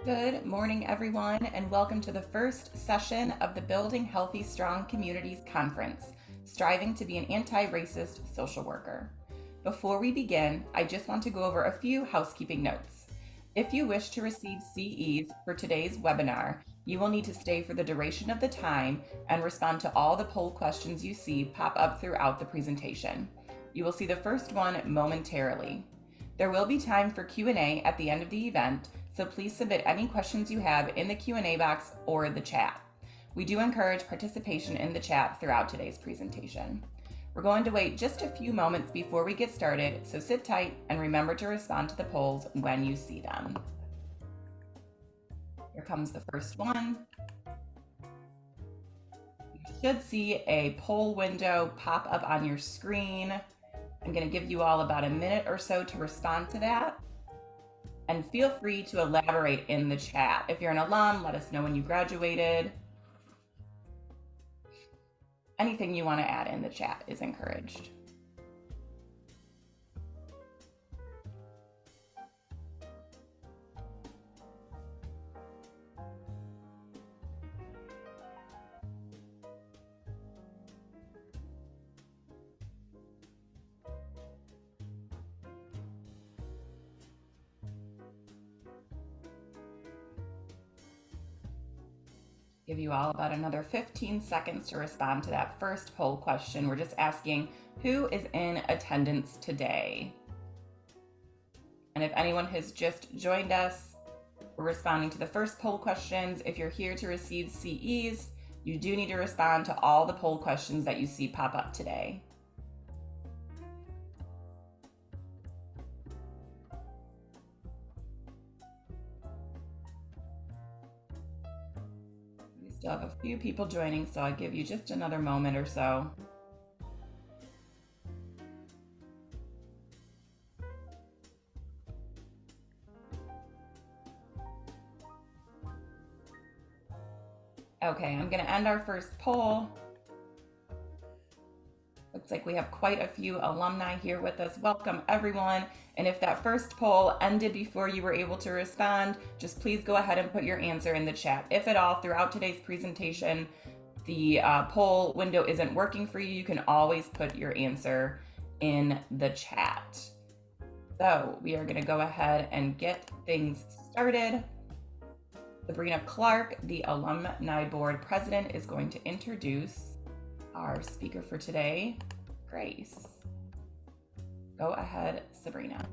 Good morning, everyone, and welcome to the first session of the Building Healthy, Strong Communities Conference, striving to be an anti-racist social worker. Before we begin, I just want to go over a few housekeeping notes. If you wish to receive CEs for today's webinar, you will need to stay for the duration of the time and respond to all the poll questions you see pop up throughout the presentation. You will see the first one momentarily. There will be time for Q&A at the end of the event, so please submit any questions you have in the Q&A box or the chat. We do encourage participation in the chat throughout today's presentation. We're going to wait just a few moments before we get started, so sit tight and remember to respond to the polls when you see them. Here comes the first one. You should see a poll window pop up on your screen. I'm going to give you all about a minute or so to respond to that. And feel free to elaborate in the chat. If you're an alum, let us know when you graduated. Anything you want to add in the chat is encouraged. Give you all about another 15 seconds to respond to that first poll question. We're just asking who is in attendance today. And if anyone has just joined us, we're responding to the first poll questions. If you're here to receive CEs, you do need to respond to all the poll questions that you see pop up today. Still have a few people joining, so I'll give you just another moment or so. Okay, I'm going to end our first poll. Looks like we have quite a few alumni here with us. Welcome, everyone. And if that first poll ended before you were able to respond, just please go ahead and put your answer in the chat. If at all, throughout today's presentation, the poll window isn't working for you, you can always put your answer in the chat. So we are going to go ahead and get things started. Sabrina Clark, the Alumni Board President, is going to introduce our speaker for today, Grace. Go ahead, Sabrina.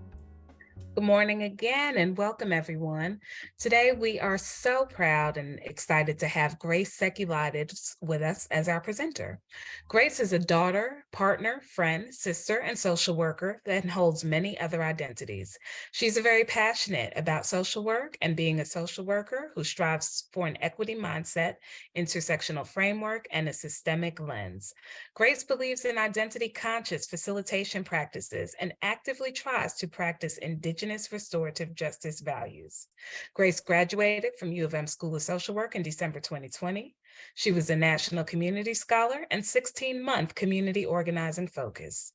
Good morning again and welcome everyone. Today we are so proud and excited to have Grace Seculaitis with us as our presenter. Grace is a daughter, partner, friend, sister, and social worker that holds many other identities. She's very passionate about social work and being a social worker who strives for an equity mindset, intersectional framework, and a systemic lens. Grace believes in identity-conscious facilitation practices and actively tries to practice Indigenous restorative justice values. Grace graduated from U of M School of Social Work in December 2020. She was a National Community Scholar and 16-month Community Organizing Focus.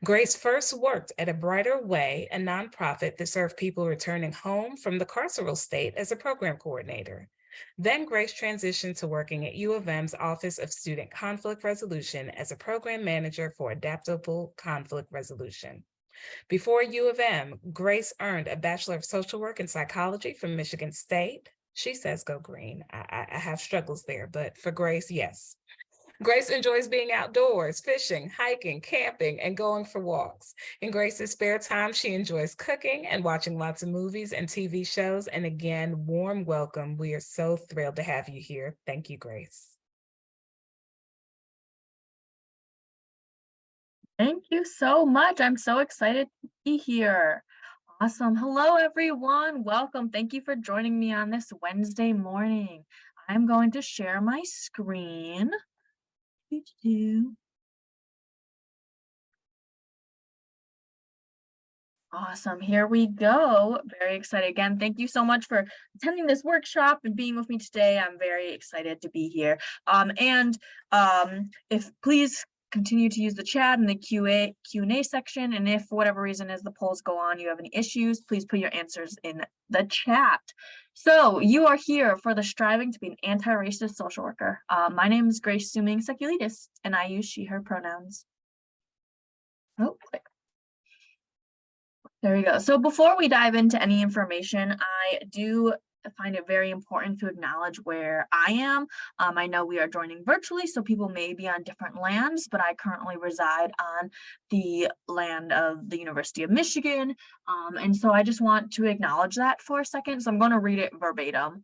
Grace first worked at A Brighter Way, a nonprofit that served people returning home from the carceral state as a program coordinator. Then Grace transitioned to working at U of M's Office of Student Conflict Resolution as a program manager for adaptable conflict resolution. Before U of M, Grace earned a Bachelor of Social Work and Psychology from Michigan State. She says go green. I have struggles there, but for Grace, yes. Grace enjoys being outdoors, fishing, hiking, camping, and going for walks. In Grace's spare time, she enjoys cooking and watching lots of movies and TV shows. And again, warm welcome. We are so thrilled to have you here. Thank you, Grace. Thank you so much. I'm so excited to be here. Awesome. Hello, everyone. Welcome. Thank you for joining me on this Wednesday morning. I'm going to share my screen. Awesome. Here we go. Very excited. Again, thank you so much for attending this workshop and being with me today. I'm very excited to be here. If please continue to use the chat in the Q&A section. And if for whatever reason as the polls go on, you have any issues, please put your answers in the chat. So you are here for the Striving to be an Anti-Racist Social Worker. My name is Grace Suming Sekulidis, and I use she, her pronouns. Oh, click. There we go. So before we dive into any information, I do find it very important to acknowledge where I am. I know we are joining virtually, so people may be on different lands, but I currently reside on the land of the University of Michigan. And so I just want to acknowledge that for a second. So I'm going to read it verbatim.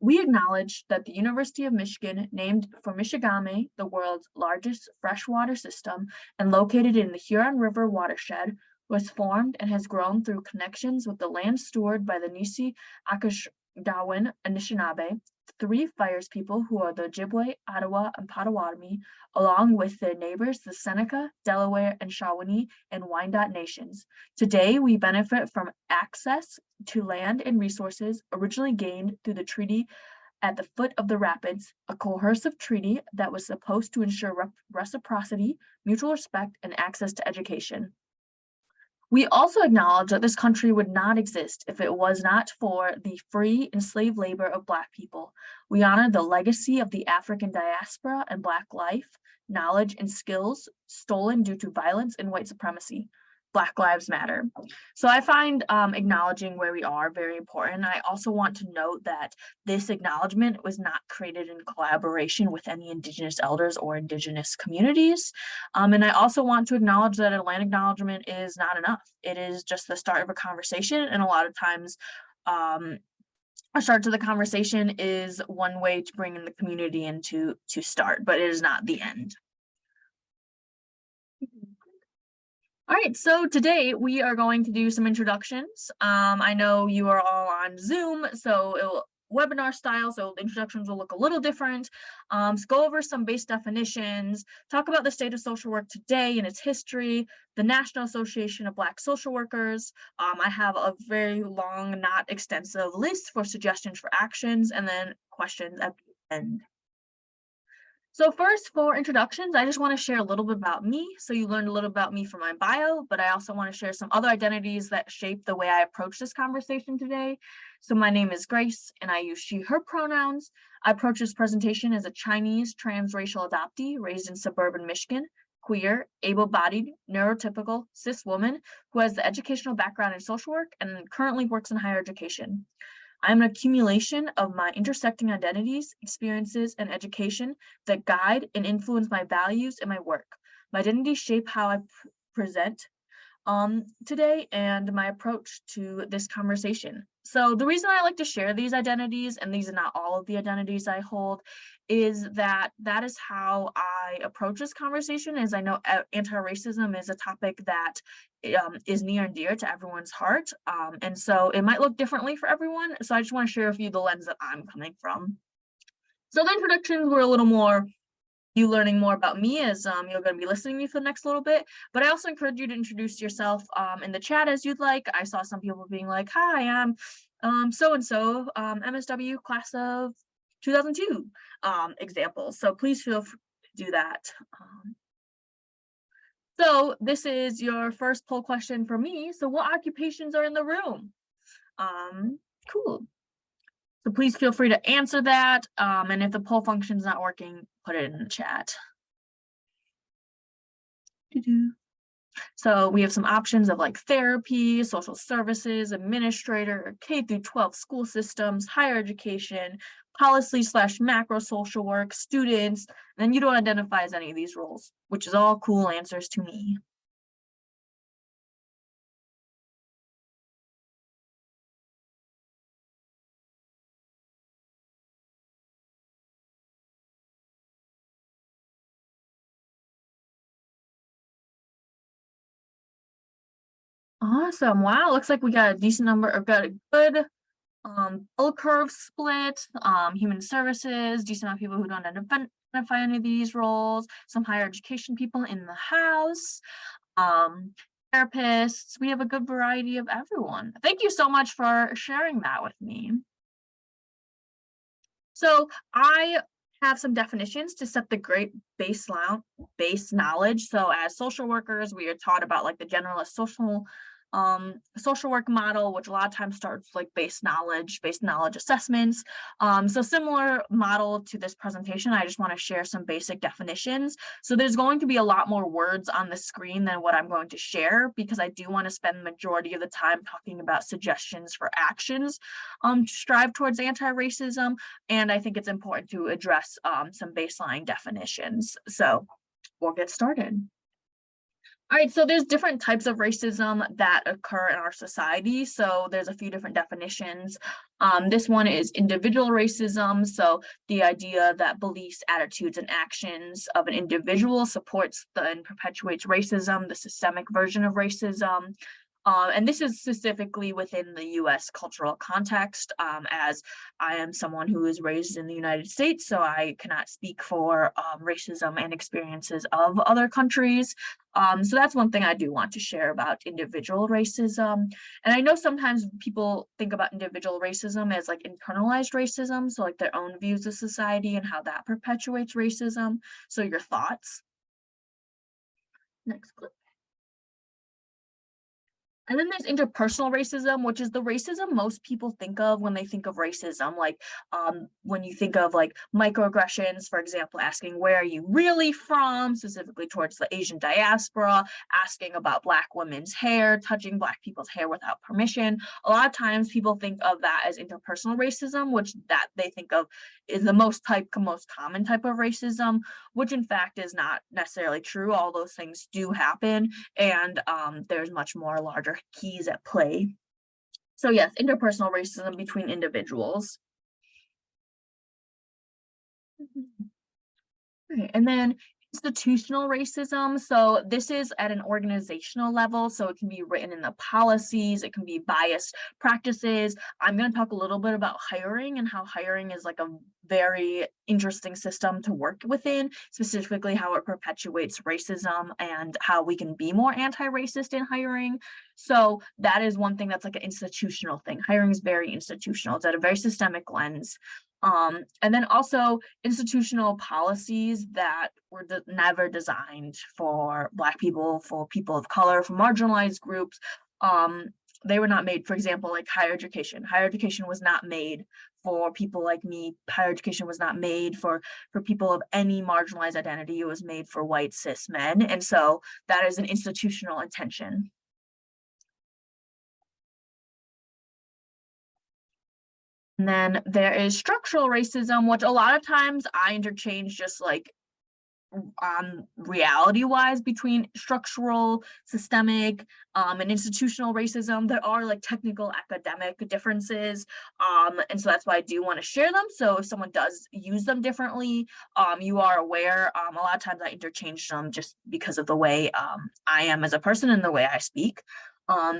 We acknowledge that the University of Michigan, named for Michigame, the world's largest freshwater system, and located in the Huron River watershed, was formed and has grown through connections with the land steward by the Nisi Akashdawan Anishinaabe, three Fires people who are the Ojibwe, Ottawa, and Potawatomi, along with their neighbors, the Seneca, Delaware, and Shawnee and Wyandot nations. Today, we benefit from access to land and resources originally gained through the treaty at the foot of the rapids, a coercive treaty that was supposed to ensure reciprocity, mutual respect, and access to education. We also acknowledge that this country would not exist if it was not for the free enslaved labor of Black people. We honor the legacy of the African diaspora and Black life, knowledge, and skills stolen due to violence and white supremacy. Black Lives Matter. So I find acknowledging where we are very important. I also want to note that this acknowledgement was not created in collaboration with any Indigenous elders or Indigenous communities. And I also want to acknowledge that a land acknowledgement is not enough. It is just the start of a conversation, and a lot of times a start to the conversation is one way to bring in the community and to start, but it is not the end. All right, so today we are going to do some introductions. I know you are all on Zoom, so it'll webinar style, so the introductions will look a little different. So go over some base definitions, talk about the state of social work today and its history, the National Association of Black Social Workers. I have a very long, not extensive list for suggestions for actions, and then questions at the end. So first, for introductions, I just want to share a little bit about me. So you learned a little about me from my bio, but I also want to share some other identities that shape the way I approach this conversation today. So my name is Grace, and I use she, her pronouns. I approach this presentation as a Chinese transracial adoptee raised in suburban Michigan, queer, able-bodied, neurotypical, cis woman who has the educational background in social work and currently works in higher education. I'm an accumulation of my intersecting identities, experiences, and education that guide and influence my values and my work. My identities shape how I present today and my approach to this conversation. So the reason I like to share these identities, and these are not all of the identities I hold, is that that is how I approach this conversation. As I know anti-racism is a topic that is near and dear to everyone's heart. And so it might look differently for everyone. So I just want to share with you the lens that I'm coming from. So the introductions were a little more you learning more about me as you're going to be listening to me for the next little bit. But I also encourage you to introduce yourself in the chat as you'd like. I saw some people being like, hi, I'm so-and-so, MSW class of 2002 examples. So please feel free to do that. So this is your first poll question for me. So what occupations are in the room? Cool. So please feel free to answer that. And if the poll function is not working, put it in the chat. So we have some options of like therapy, social services, administrator, K through 12 school systems, higher education, policy/macro social work, students, and then you don't identify as any of these roles, which is all cool answers to me. Awesome. Wow, looks like we got a decent number, or got a good bell curve split, human services, decent amount of people who don't identify any of these roles, some higher education people in the house, therapists. We have a good variety of everyone. Thank you so much for sharing that with me. So I have some definitions to set the great base knowledge. So as social workers, we are taught about like the generalist social social work model, which a lot of times starts like based knowledge assessments. So similar model to this presentation, I just want to share some basic definitions. So there's going to be a lot more words on the screen than what I'm going to share, because I do want to spend the majority of the time talking about suggestions for actions to strive towards anti-racism. And I think it's important to address some baseline definitions. So we'll get started. All right, so there's different types of racism that occur in our society. So there's a few different definitions. This one is individual racism. So the idea that beliefs, attitudes, and actions of an individual supports and perpetuates racism, the systemic version of racism. And this is specifically within the US cultural context, as I am someone who is raised in the United States, so I cannot speak for racism and experiences of other countries. So that's one thing I do want to share about individual racism. And I know sometimes people think about individual racism as like internalized racism, so like their own views of society and how that perpetuates racism. So your thoughts? Next clip. And then there's interpersonal racism, which is the racism most people think of when they think of racism. Like when you think of like microaggressions, for example, asking where are you really from, specifically towards the Asian diaspora, asking about Black women's hair, touching Black people's hair without permission. A lot of times people think of that as interpersonal racism, which that they think of is the most common type of racism, which in fact is not necessarily true. All those things do happen, and there's much more larger keys at play. So yes, interpersonal racism between individuals. Okay, and then institutional racism. So this is at an organizational level. So it can be written in the policies, it can be biased practices. I'm going to talk a little bit about hiring and how hiring is like a very interesting system to work within, specifically how it perpetuates racism and how we can be more anti-racist in hiring. So that is one thing that's like an institutional thing. Hiring is very institutional. It's at a very systemic lens. And then also institutional policies that were never designed for Black people, for people of color, for marginalized groups. They were not made, for example, like higher education. Higher education was not made for people like me. Higher education was not made for people of any marginalized identity. It was made for white cis men. And so that is an institutional intention. And then there is structural racism, which a lot of times I interchange just like reality-wise between structural, systemic, and institutional racism. There are like technical academic differences, and so that's why I do want to share them. So if someone does use them differently, you are aware. A lot of times I interchange them just because of the way I am as a person and the way I speak.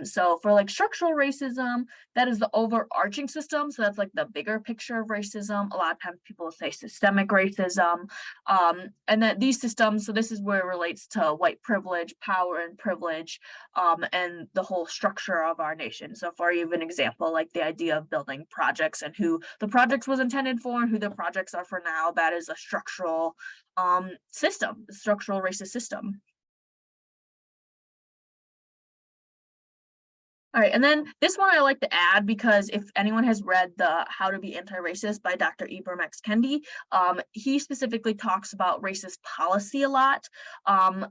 So for like structural racism, that is the overarching system. So that's like the bigger picture of racism. A lot of times people say systemic racism. And that these systems, so this is where it relates to white privilege, power and privilege, and the whole structure of our nation. So for even example, like the idea of building projects and who the projects was intended for and who the projects are for now, that is a structural system, structural racist system. All right, and then this one I like to add because if anyone has read the How to Be Anti-Racist by Dr. Ibram X. Kendi, he specifically talks about racist policy a lot,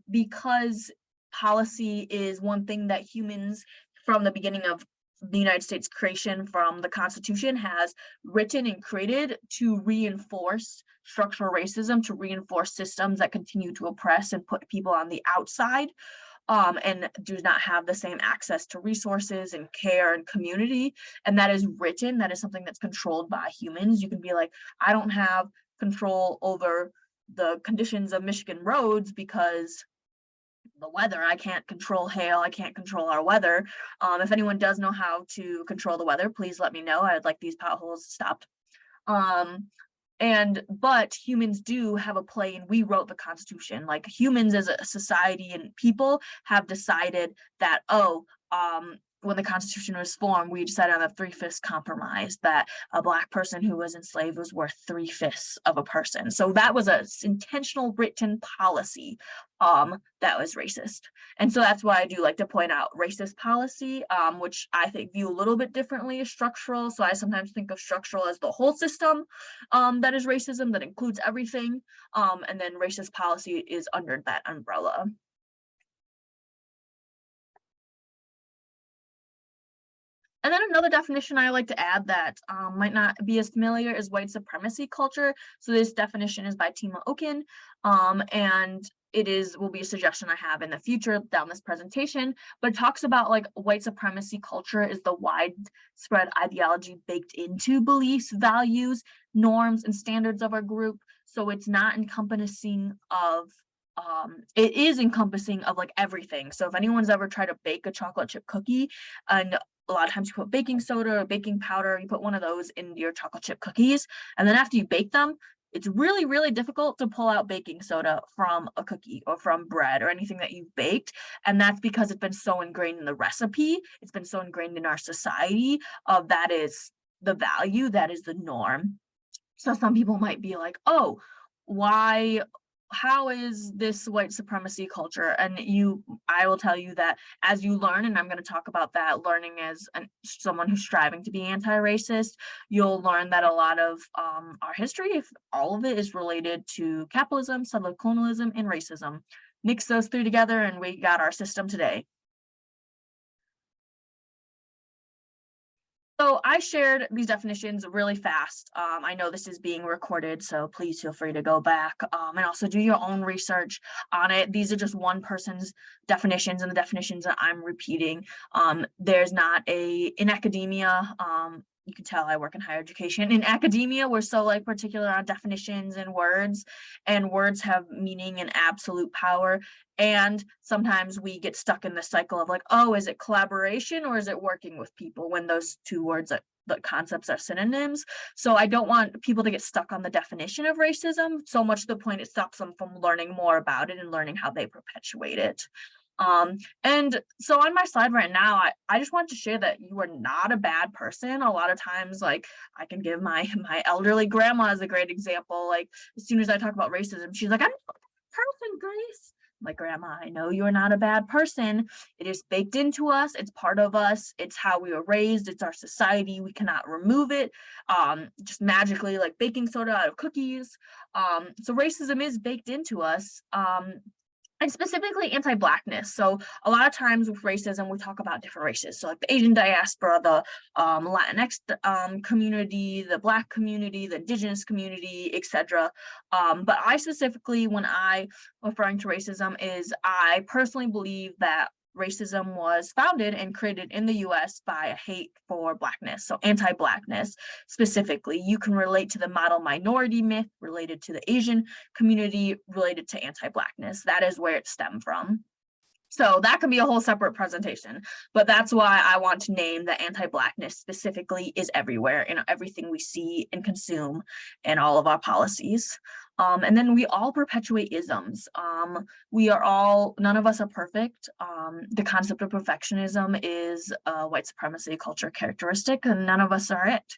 because policy is one thing that humans from the beginning of the United States creation from the Constitution has written and created to reinforce structural racism, to reinforce systems that continue to oppress and put people on the outside. And do not have the same access to resources and care and community. And that is written, that is something that's controlled by humans. You can be like, I don't have control over the conditions of Michigan roads because the weather, I can't control hail, I can't control our weather. If anyone does know how to control the weather, please let me know. I would like these potholes stopped. But humans do have a play, and we wrote the Constitution. Like humans as a society and people have decided that, when the Constitution was formed, we decided on the 3/5 compromise that a Black person who was enslaved was worth 3/5 of a person. So that was an intentional written policy that was racist. And so that's why I do like to point out racist policy, which I think view a little bit differently as structural. So I sometimes think of structural as the whole system that is racism, that includes everything. And then racist policy is under that umbrella. And then another definition I like to add that might not be as familiar is white supremacy culture. So this definition is by Tima Okin, and will be a suggestion I have in the future down this presentation, but it talks about like white supremacy culture is the widespread ideology baked into beliefs, values, norms, and standards of our group. So it's not encompassing of it is encompassing of like everything. So if anyone's ever tried to bake a chocolate chip cookie, and a lot of times you put baking soda or baking powder, you put one of those in your chocolate chip cookies, and then after you bake them, it's really, really difficult to pull out baking soda from a cookie or from bread or anything that you've baked. And that's because it's been so ingrained in the recipe. It's been so ingrained in our society of that is the value, that is the norm. So some people might be like, oh, how is this white supremacy culture? And I will tell you that as you learn, and I'm going to talk about that, learning as someone who's striving to be anti-racist, you'll learn that a lot of our history, if all of it, is related to capitalism, settler colonialism, and racism. Mix those three together and we got our system today. So I shared these definitions really fast. I know this is being recorded, so please feel free to go back and also do your own research on it. These are just one person's definitions and the definitions that I'm repeating. There's not in academia, you can tell I work in higher education. In academia, we're so like particular on definitions and words have meaning and absolute power. And sometimes we get stuck in the cycle of like, oh, is it collaboration or is it working with people, when those two words, the concepts, are synonyms. So I don't want people to get stuck on the definition of racism so much to the point it stops them from learning more about it and learning how they perpetuate it. And so on my slide right now, I just want to share that you are not a bad person. A lot of times, like, I can give my elderly grandma as a great example. Like, as soon as I talk about racism, she's like, I'm not a person, Grace. I'm like, Grandma, I know you're not a bad person. It is baked into us. It's part of us. It's how we were raised. It's our society. We cannot remove it just magically, like baking soda out of cookies. So racism is baked into us. And specifically anti-Blackness. So a lot of times with racism, we talk about different races. So like the Asian diaspora, the Latinx community, the Black community, the Indigenous community, etc. But I specifically, when I referring to racism, is I personally believe that racism was founded and created in the US by a hate for Blackness, so anti-Blackness specifically. You can relate to the model minority myth related to the Asian community related to anti-Blackness. That is where it stemmed from. So that could be a whole separate presentation, but that's why I want to name that anti-Blackness specifically is everywhere in everything we see and consume in all of our policies. And then we all perpetuate isms. None of us are perfect. The concept of perfectionism is a white supremacy culture characteristic, and none of us are it.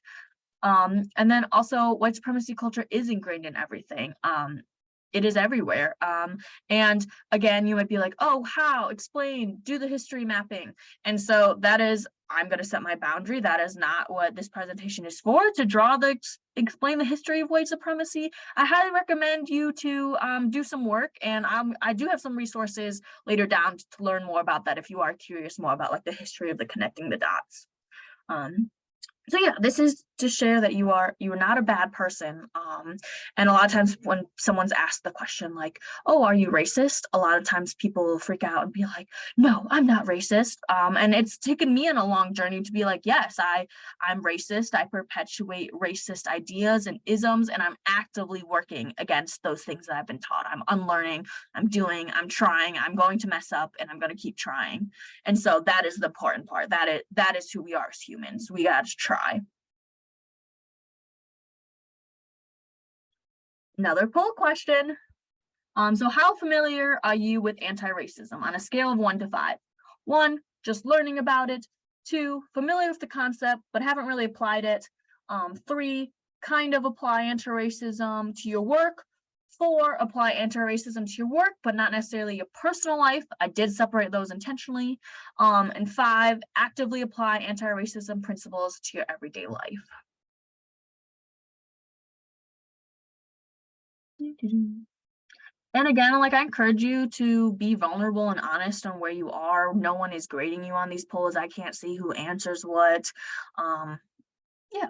And then also white supremacy culture is ingrained in everything. It is everywhere. And again, you might be like, oh, how? Explain, do the history mapping. And so that is, I'm going to set my boundary. That is not what this presentation is for, to explain the history of white supremacy. I highly recommend you to do some work, and I do have some resources later down to learn more about that if you are curious more about like the history of the connecting the dots. So yeah, this is to share that you are not a bad person. And a lot of times when someone's asked the question like, oh, are you racist? A lot of times people will freak out and be like, no, I'm not racist. And it's taken me on a long journey to be like, yes, I'm racist. I perpetuate racist ideas and isms, and I'm actively working against those things that I've been taught. I'm unlearning, I'm trying, I'm going to mess up, and I'm going to keep trying. And so that is the important part. That is who we are as humans. We got to try. Another poll question. So how familiar are you with anti-racism on a scale of 1 to 5? 1, just learning about it. 2, familiar with the concept, but haven't really applied it. 3, kind of apply anti-racism to your work. 4, apply anti-racism to your work, but not necessarily your personal life. I did separate those intentionally. And 5, actively apply anti-racism principles to your everyday life. And again, like, I encourage you to be vulnerable and honest on where you are. No one is grading you on these polls. I can't see who answers what. Yeah.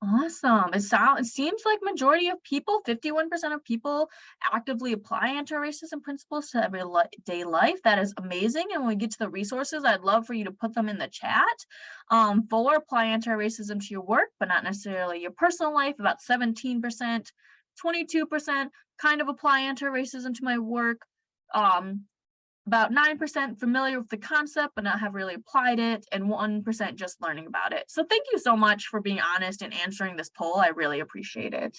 Awesome. It seems like majority of people, 51% of people actively apply anti-racism principles to everyday life. That is amazing. And when we get to the resources, I'd love for you to put them in the chat. 4, apply anti-racism to your work, but not necessarily your personal life, about 17%. 22% kind of apply anti-racism to my work. About 9% familiar with the concept but not have really applied it, and 1% just learning about it. So thank you so much for being honest and answering this poll. I really appreciate it.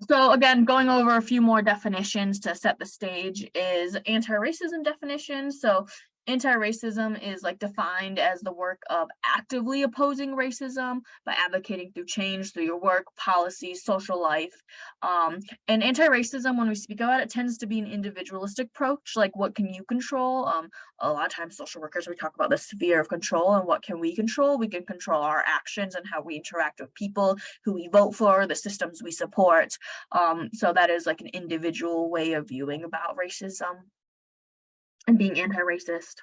So again, going over a few more definitions to set the stage is anti-racism definition. So anti-racism is like defined as the work of actively opposing racism by advocating through change through your work, policy, social life. And anti-racism, when we speak about it, tends to be an individualistic approach, like what can you control? A lot of times social workers, we talk about the sphere of control and what can we control? We can control our actions and how we interact with people, who we vote for, the systems we support. So that is like an individual way of viewing about racism and being anti-racist.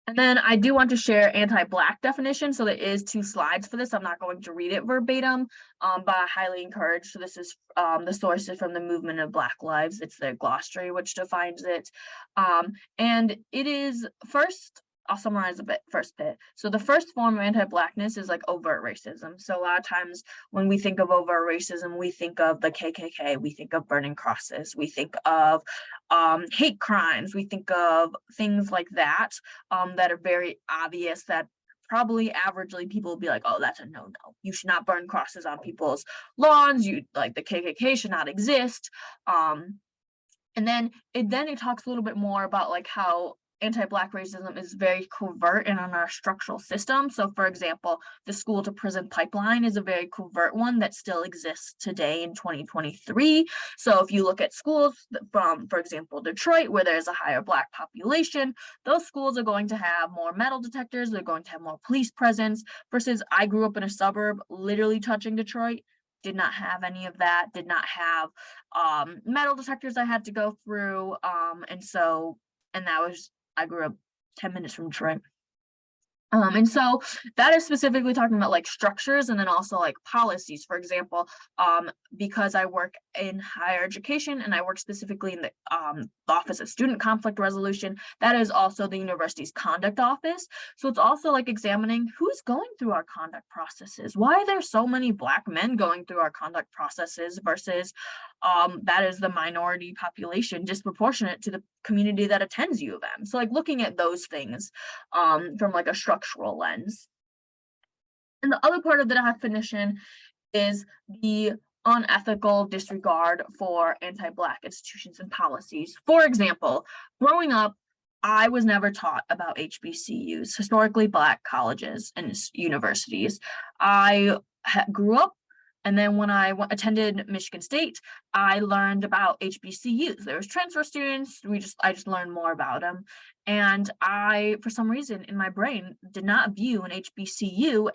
And then I do want to share anti-Black definition. So there is 2 slides for this. I'm not going to read it verbatim, but I highly encourage. So this is the source is from the Movement of Black Lives. It's their glossary which defines it. And it is first, I'll summarize a bit, first bit. So the first form of anti-Blackness is like overt racism. So a lot of times when we think of overt racism, we think of the KKK, we think of burning crosses, we think of hate crimes, we think of things like that, that are very obvious, that probably averagely people will be like, oh, that's a no-no. You should not burn crosses on people's lawns. You like the KKK should not exist. And then it talks a little bit more about like how anti-Black racism is very covert and on our structural system. So for example, the school to prison pipeline is a very covert one that still exists today in 2023. So if you look at schools from, for example, Detroit, where there's a higher Black population, those schools are going to have more metal detectors, they're going to have more police presence, versus I grew up in a suburb literally touching Detroit, did not have any of that, did not have metal detectors I had to go through. And that was, I grew up 10 minutes from Detroit. And so that is specifically talking about like structures and then also like policies. For example, because I work in higher education and I work specifically in the Office of Student Conflict Resolution, that is also the university's conduct office. So it's also like examining who's going through our conduct processes. Why are there so many Black men going through our conduct processes versus that is the minority population disproportionate to the community that attends U of M. So like looking at those things from like a structural lens. And the other part of the definition is the unethical disregard for anti-Black institutions and policies. For example, growing up, I was never taught about HBCUs, historically Black colleges and universities. I grew up, and then when I attended Michigan State, I learned about HBCUs. There was transfer students. I just learned more about them. And I, for some reason in my brain, did not view an HBCU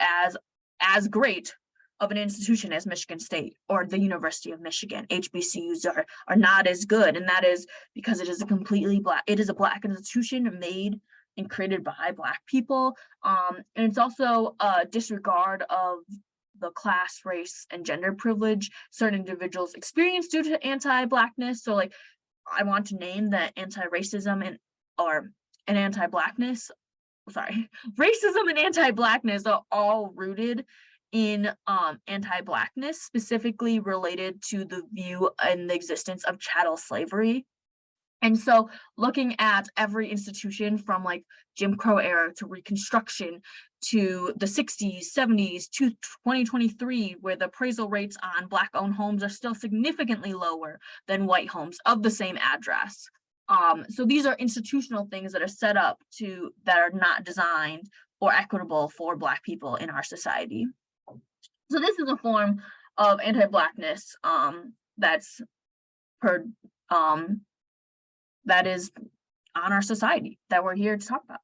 as great of an institution as Michigan State or the University of Michigan. HBCUs are not as good. And that is because it is a Black institution made and created by Black people. And it's also a disregard of the class, race, and gender privilege certain individuals experience due to anti-Blackness. So like, I want to name that anti-racism and anti-Blackness, racism and anti-Blackness are all rooted in anti-Blackness, specifically related to the view and the existence of chattel slavery. And so looking at every institution from like Jim Crow era to Reconstruction to the 60s, 70s, to 2023, where the appraisal rates on Black-owned homes are still significantly lower than white homes of the same address. So these are institutional things that are set up that are not designed or equitable for Black people in our society. So this is a form of anti-Blackness that's that is on our society that we're here to talk about.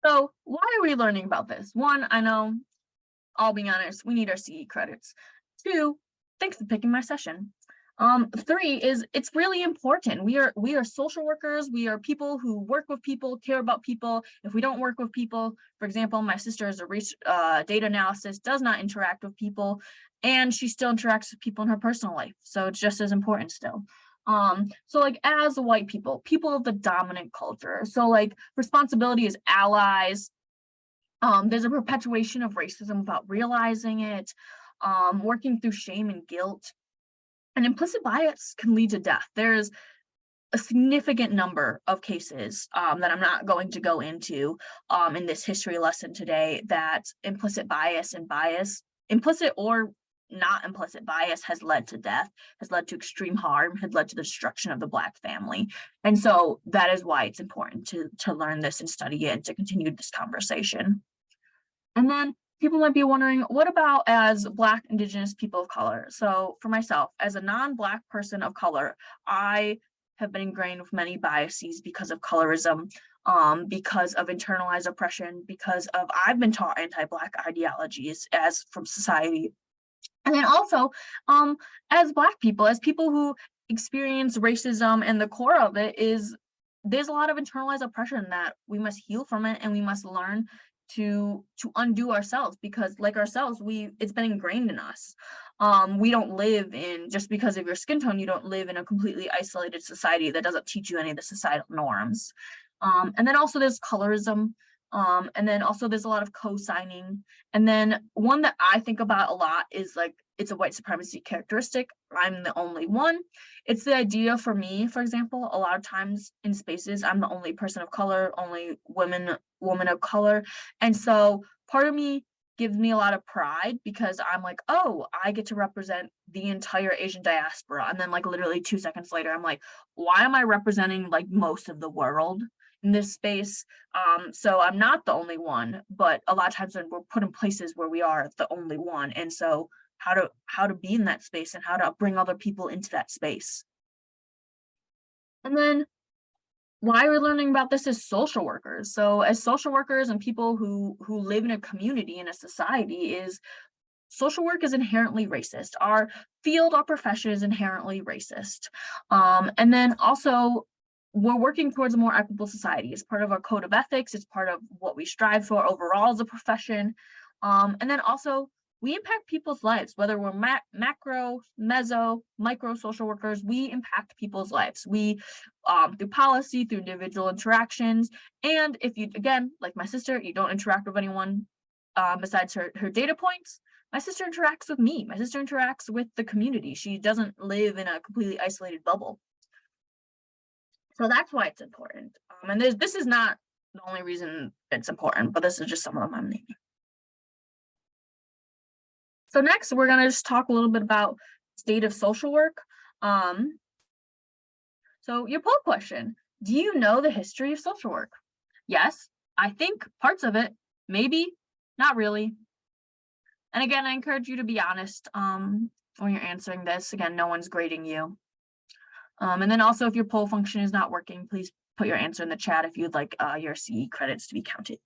So why are we learning about this? One, I know, I'll be honest, we need our CE credits. Two, thanks for picking my session. Three is it's really important. We are social workers. We are people who work with people, care about people. If we don't work with people, for example, my sister is a data analysis, does not interact with people, and she still interacts with people in her personal life. So it's just as important still. So like as white people of the dominant culture, so like responsibility as allies, there's a perpetuation of racism without realizing it, working through shame and guilt, and implicit bias can lead to death. There's a significant number of cases that I'm not going to go into in this history lesson today that implicit bias and implicit or not implicit bias has led to death, has led to extreme harm, has led to the destruction of the Black family. And so that is why it's important to learn this and study it and to continue this conversation. And then people might be wondering, what about as Black, Indigenous people of color? So for myself, as a non-Black person of color, I have been ingrained with many biases because of colorism, because of internalized oppression, because of I've been taught anti-Black ideologies as from society. And then also, as Black people, as people who experience racism, and the core of it is there's a lot of internalized oppression that we must heal from it, and we must learn to undo ourselves, because like ourselves, it's been ingrained in us. We don't live in, just because of your skin tone, you don't live in a completely isolated society that doesn't teach you any of the societal norms. And then also there's colorism. And then also there's a lot of co-signing. And then one that I think about a lot is like, it's a white supremacy characteristic. I'm the only one. It's the idea for me, for example, a lot of times in spaces, I'm the only person of color, only woman of color. And so part of me gives me a lot of pride because I'm like, oh, I get to represent the entire Asian diaspora. And then like literally 2 seconds later, I'm like, why am I representing like most of the world in this space? So I'm not the only one, but a lot of times when we're put in places where we are the only one. And so how to be in that space and how to bring other people into that space. And then why we're learning about this as social workers. So as social workers and people who live in a community, in a society, is social work is inherently racist. Our field, our profession is inherently racist. And then also we're working towards a more equitable society. It's part of our code of ethics. It's part of what we strive for overall as a profession. And then also we impact people's lives, whether we're macro, meso, micro social workers, we impact people's lives. We, through policy, through individual interactions. And if you, again, like my sister, you don't interact with anyone besides her data points, my sister interacts with me. My sister interacts with the community. She doesn't live in a completely isolated bubble. So that's why it's important. And this is not the only reason it's important, but this is just some of them I'm naming. So next, we're going to just talk a little bit about state of social work. So your poll question, do you know the history of social work? Yes, I think parts of it, maybe, not really. And again, I encourage you to be honest when you're answering this. Again, no one's grading you. And then also, if your poll function is not working, please put your answer in the chat if you'd like your CE credits to be counted.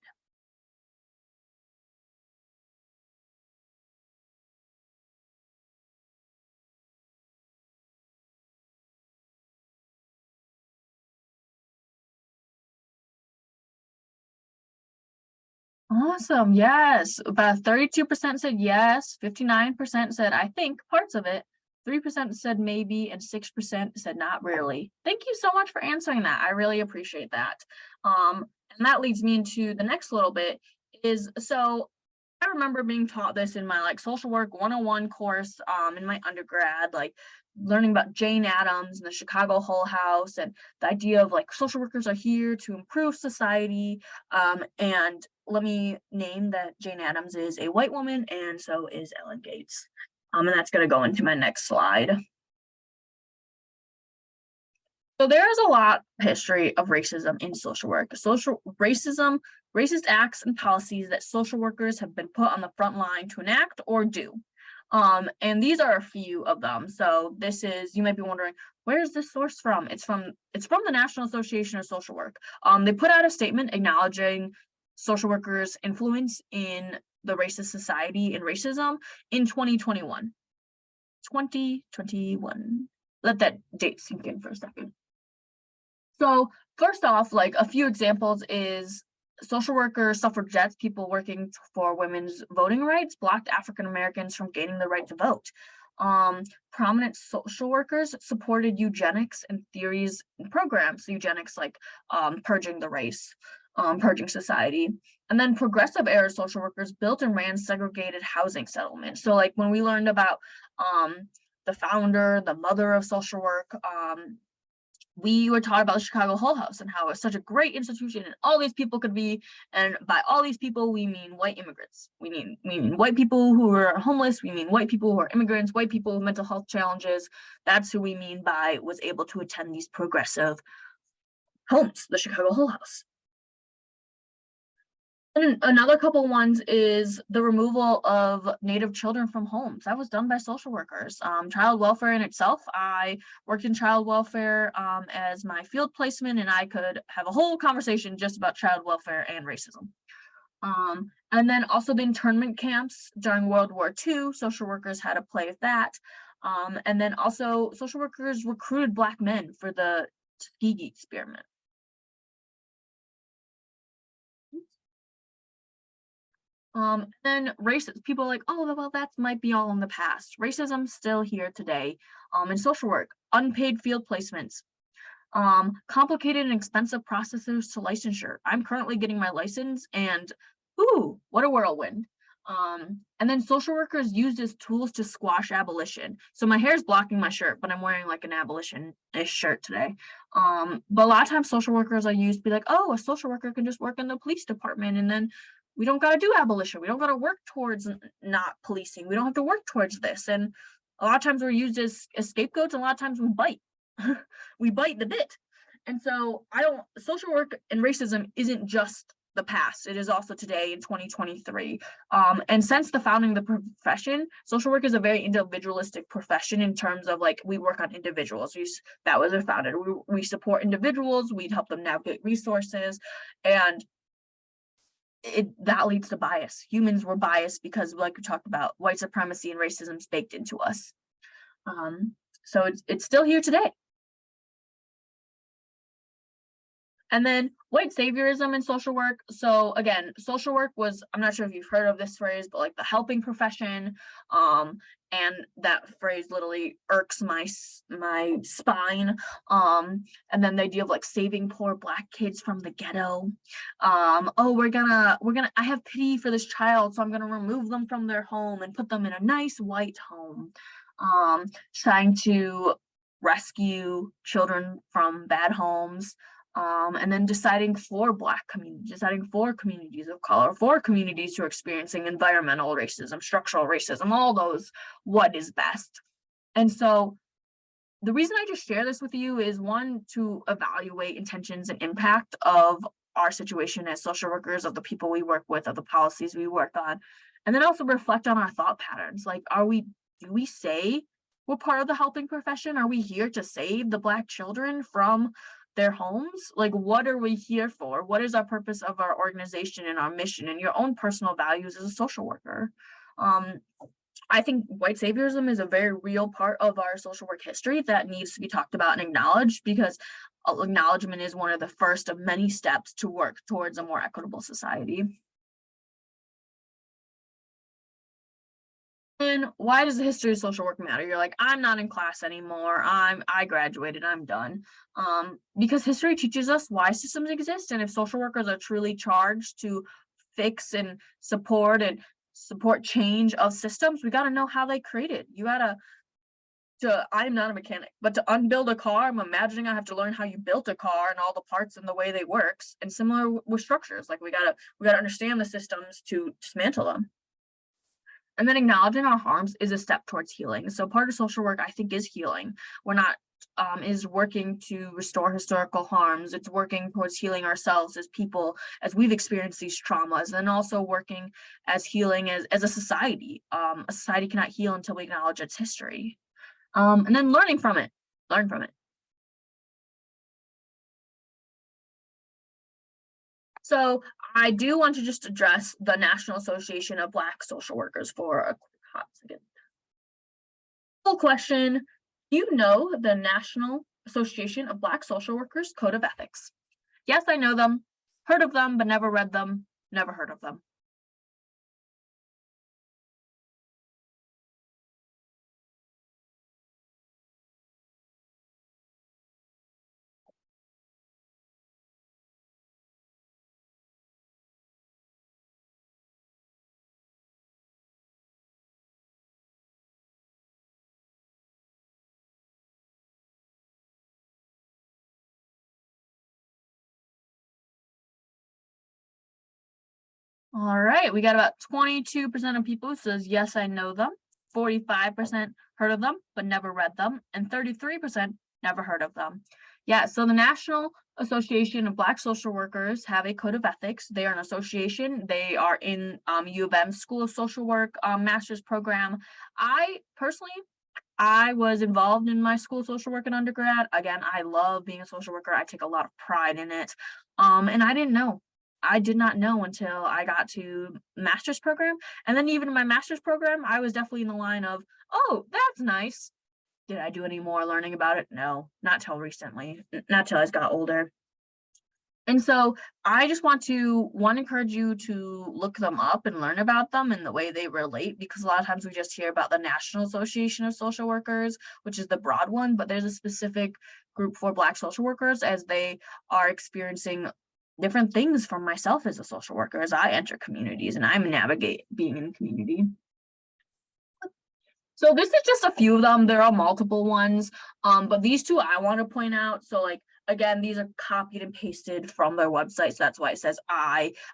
Awesome. Yes. About 32% said yes, 59% said I think parts of it, 3% said maybe, and 6% said not really. Thank you so much for answering that. I really appreciate that. And that leads me into the next little bit is, so I remember being taught this in my like social work 101 course in my undergrad, like learning about Jane Addams and the Chicago Hull House and the idea of like social workers are here to improve society. And let me name that Jane Addams is a white woman and so is Ellen Gates. And that's going to go into my next slide. So there is a lot of history of racism in social work. Social racism, racist acts and policies that social workers have been put on the front line to enact or do. And these are a few of them. So this is, you might be wondering, where is this source from? It's from the National Association of Social Work. They put out a statement acknowledging social workers' influence in the racist society and racism in 2021. 2021. Let that date sink in for a second. So first off, like a few examples is social workers, suffragettes, people working for women's voting rights, blocked African Americans from gaining the right to vote. Prominent social workers supported eugenics and theories and programs, eugenics like purging the race, purging society. And then progressive era social workers built and ran segregated housing settlements. So like when we learned about the founder, the mother of social work, we were taught about the Chicago Hull House and how it's such a great institution and all these people could be, and by all these people, we mean white immigrants. We mean white people who are homeless. We mean white people who are immigrants, white people with mental health challenges. That's who we mean by was able to attend these progressive homes, the Chicago Hull House. And another couple ones is the removal of Native children from homes. That was done by social workers. Child welfare in itself, I worked in child welfare as my field placement, and I could have a whole conversation just about child welfare and racism. And then also the internment camps during World War II, social workers had a play with that. And then also social workers recruited Black men for the Tuskegee experiment. Then racist people are like, oh, well, that might be all in the past. Racism's still here today. In social work, unpaid field placements, complicated and expensive processes to licensure. I'm currently getting my license and ooh, what a whirlwind. And then social workers used as tools to squash abolition. So my hair is blocking my shirt, but I'm wearing like an abolition-ish shirt today. But a lot of times social workers are used to be like, oh, a social worker can just work in the police department and then we don't got to do abolition. We don't got to work towards not policing. We don't have to work towards this. And a lot of times we're used as scapegoats and a lot of times we bite. We bite the bit. And so social work and racism isn't just the past. It is also today in 2023. And since the founding of the profession, social work is a very individualistic profession in terms of like, we work on individuals. That was it founded. We support individuals. We'd help them navigate resources. And that leads to bias. Humans were biased because, like we talked about, white supremacy and racism is baked into us. So it's still here today. And then white saviorism in social work. So again, social work was, I'm not sure if you've heard of this phrase, but like the helping profession. And that phrase literally irks my spine. And then the idea of like saving poor Black kids from the ghetto. I have pity for this child, so I'm gonna remove them from their home and put them in a nice white home. Trying to rescue children from bad homes. And then deciding for Black communities, deciding for communities of color, for communities who are experiencing environmental racism, structural racism, all those, what is best. And so the reason I just share this with you is one, to evaluate intentions and impact of our situation as social workers, of the people we work with, of the policies we work on, and then also reflect on our thought patterns. Like, do we say we're part of the helping profession? Are we here to save the Black children from their homes? Like, what are we here for? What is our purpose of our organization and our mission and your own personal values as a social worker? I think white saviorism is a very real part of our social work history that needs to be talked about and acknowledged, because acknowledgement is one of the first of many steps to work towards a more equitable society. And why does the history of social work matter? You're like, I'm not in class anymore. I graduated, I'm done. Because history teaches us why systems exist. And if social workers are truly charged to fix and support and support change of systems, we got to know how they created. You got to, I'm not a mechanic, but to unbuild a car, I'm imagining I have to learn how you built a car and all the parts and the way they works. And similar with structures, like we gotta understand the systems to dismantle them. And then acknowledging our harms is a step towards healing. So part of social work, I think, is healing. We're not is working to restore historical harms. It's working towards healing ourselves as people, as we've experienced these traumas, and also working as healing as a society. A society cannot heal until we acknowledge its history. And then learn from it. So I do want to just address the National Association of Black Social Workers for a quick hot second. Full question, do you know the National Association of Black Social Workers Code of Ethics? Yes, I know them, heard of them, but never read them, never heard of them. All right, we got about 22% of people who says, yes, I know them, 45% heard of them, but never read them, and 33% never heard of them. Yeah, so the National Association of Black Social Workers have a code of ethics. They are an association. They are in U of M School of Social Work master's program. I personally was involved in my school of social work in undergrad. Again, I love being a social worker. I take a lot of pride in it. And I didn't know. I did not know until I got to master's program. And then even in my master's program, I was definitely in the line of, oh, that's nice. Did I do any more learning about it? No, not till recently, not till I got older. And so I just want to encourage you to look them up and learn about them and the way they relate, because a lot of times we just hear about the National Association of Social Workers, which is the broad one, but there's a specific group for Black social workers as they are experiencing different things from myself as a social worker as I enter communities and I'm navigate being in community. So this is just a few of them. There are multiple ones, but these two I want to point out. So like, again, these are copied and pasted from their website. So that's why it says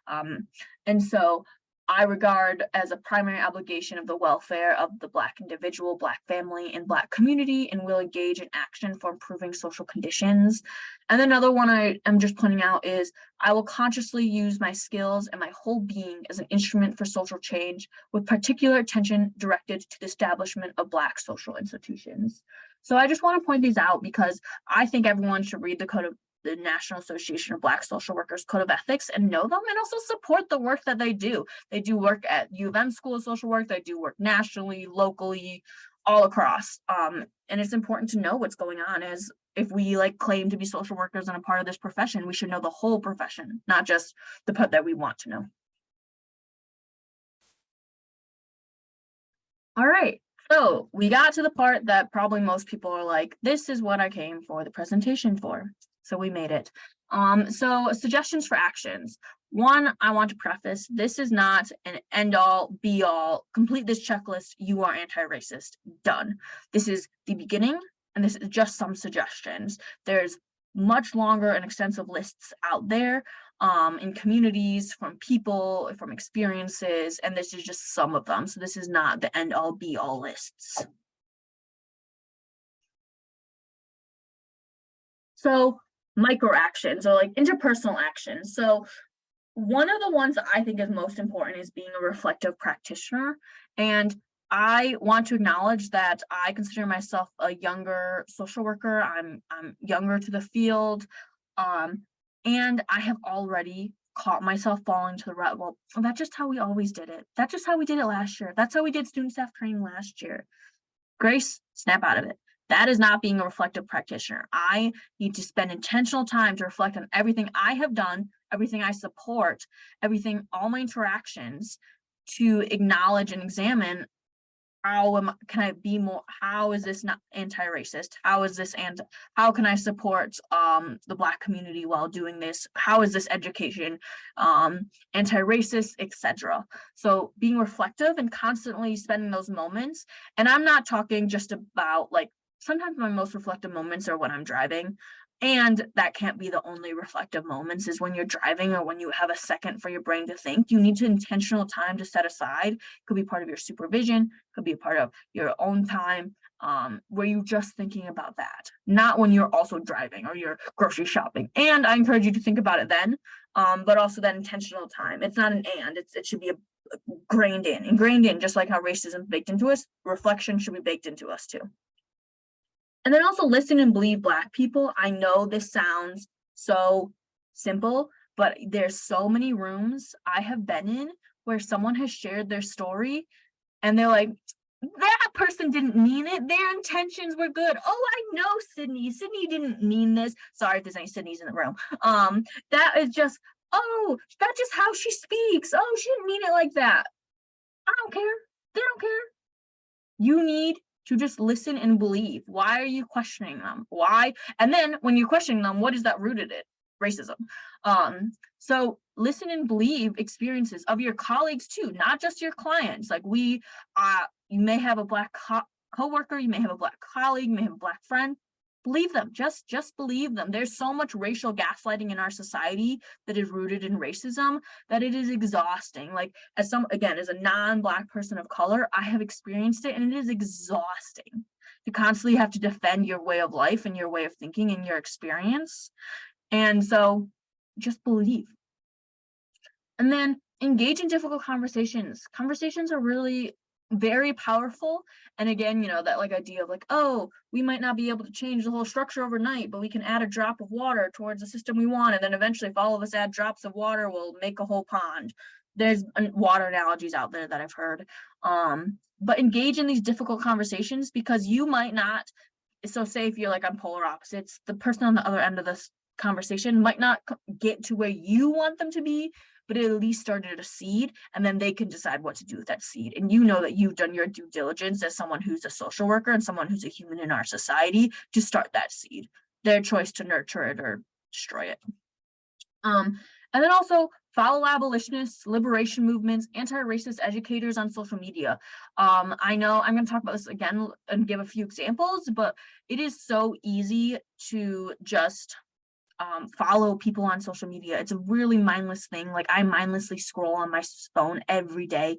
and so I regard as a primary obligation of the welfare of the Black individual, Black family, and Black community, and will engage in action for improving social conditions. And another one I am just pointing out is I will consciously use my skills and my whole being as an instrument for social change, with particular attention directed to the establishment of Black social institutions. So I just want to point these out because I think everyone should read the National Association of Black Social Workers Code of Ethics and know them, and also support the work that they do. They do work at U of M School of Social Work. They do work nationally, locally, all across. And it's important to know what's going on, as if we like claim to be social workers and a part of this profession, we should know the whole profession, not just the part that we want to know. All right. So we got to the part that probably most people are like, this is what I came for the presentation for. So we made it. So suggestions for actions. One, I want to preface, this is not an end all be all, complete this checklist, you are anti-racist, done. This is the beginning, and this is just some suggestions. There's much longer and extensive lists out there in communities, from people, from experiences, and this is just some of them. So this is not the end all be all lists. So micro actions, or like interpersonal actions. So one of the ones that I think is most important is being a reflective practitioner. And I want to acknowledge that I consider myself a younger social worker. I'm younger to the field. And I have already caught myself falling to the rut. Well, that's just how we always did it. That's just how we did it last year. That's how we did student staff training last year. Grace, snap out of it. That is not being a reflective practitioner. I need to spend intentional time to reflect on everything I have done, everything I support, everything, all my interactions, to acknowledge and examine can I be more, how is this not anti-racist? How is this, and how can I support the Black community while doing this? How is this education anti-racist, etc.? So being reflective and constantly spending those moments. And I'm not talking just about, like, sometimes my most reflective moments are when I'm driving. And that can't be the only reflective moments, is when you're driving or when you have a second for your brain to think. You need to intentional time to set aside. Could be part of your supervision, could be a part of your own time, where you're just thinking about that, not when you're also driving or you're grocery shopping. And I encourage you to think about it then, but also that intentional time. It's not an and, it should be ingrained in, just like how racism is baked into us, reflection should be baked into us too. And then also listen and believe Black people. I know this sounds so simple, but there's so many rooms I have been in where someone has shared their story and they're like, that person didn't mean it. Their intentions were good. Oh, I know Sydney. Sydney didn't mean this. Sorry if there's any Sydneys in the room. That is just, oh, that's just how she speaks. Oh, she didn't mean it like that. I don't care. They don't care. You need to just listen and believe. Why are you questioning them? Why? And then when you're questioning them, what is that rooted in? Racism. So listen and believe experiences of your colleagues too, not just your clients. Like you may have a Black coworker, you may have a Black colleague, you may have a Black friend. Believe them, just believe them. There's so much racial gaslighting in our society that is rooted in racism that it is exhausting. Like as a non-Black person of color, I have experienced it and it is exhausting to constantly have to defend your way of life and your way of thinking and your experience. And so just believe. And then engage in difficult conversations. Conversations are really very powerful. And again, that like idea of like, oh, we might not be able to change the whole structure overnight, but we can add a drop of water towards the system we want. And then eventually if all of us add drops of water, we'll make a whole pond. There's water analogies out there that I've heard. But engage in these difficult conversations because you might not, so say if you're like on polar opposites, the person on the other end of this conversation might not get to where you want them to be, but it at least started a seed, and then they can decide what to do with that seed. And you know that you've done your due diligence as someone who's a social worker and someone who's a human in our society to start that seed. Their choice to nurture it or destroy it. And then also follow abolitionists, liberation movements, anti-racist educators on social media. I know I'm going to talk about this again and give a few examples, but it is so easy to just follow people on social media. It's a really mindless thing. Like I mindlessly scroll on my phone every day.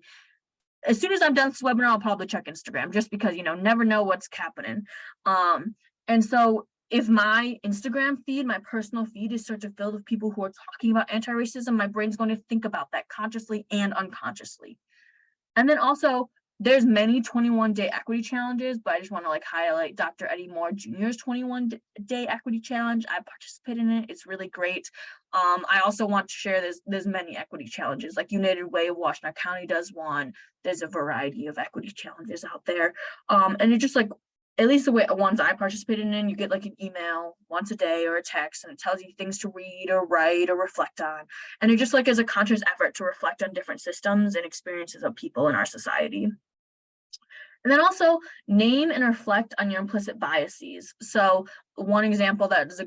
As soon as I'm done this webinar, I'll probably check Instagram just because, never know what's happening. And so if my Instagram feed, my personal feed is sort of filled with people who are talking about anti-racism, my brain's going to think about that consciously and unconsciously. And then also there's many 21-day equity challenges, but I just want to highlight Dr. Eddie Moore Jr.'s 21-day equity challenge. I participate in it. It's really great. I also want to share there's many equity challenges, like United Way of Washington County does one. There's a variety of equity challenges out there. And it's just at least the ones I participated in, you get an email once a day or a text, and it tells you things to read or write or reflect on. And it just is a conscious effort to reflect on different systems and experiences of people in our society. And then also name and reflect on your implicit biases. So one example that is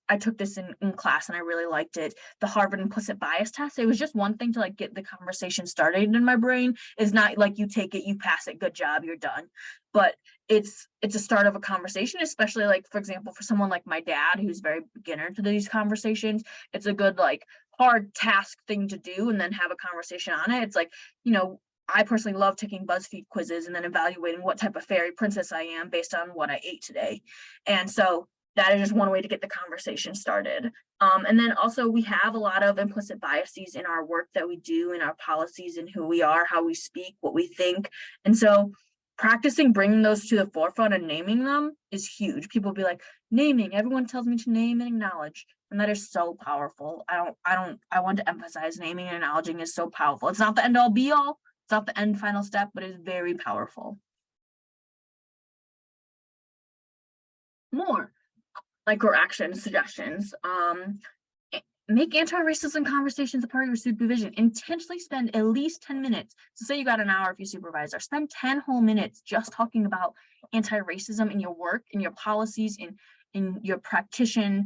I took this in class and I really liked it, the Harvard implicit bias test. It was just one thing to get the conversation started in my brain. It's not like you take it, you pass it, good job, you're done. But it's a start of a conversation, especially for example, for someone like my dad, who's very beginner to these conversations. It's a good hard task thing to do and then have a conversation on it. It's I personally love taking BuzzFeed quizzes and then evaluating what type of fairy princess I am based on what I ate today. And so that is just one way to get the conversation started. And then also we have a lot of implicit biases in our work that we do, in our policies, and who we are, how we speak, what we think. And so practicing bringing those to the forefront and naming them is huge. People be like, naming, everyone tells me to name and acknowledge. And that is so powerful. I want to emphasize naming and acknowledging is so powerful. It's not the end all be all. It's not the end final step, but it's very powerful. More micro action suggestions. make anti-racism conversations a part of your supervision. Intentionally spend at least 10 minutes. So say you got an hour if you supervisor, spend 10 whole minutes just talking about anti-racism in your work, in your policies, in your practitioner.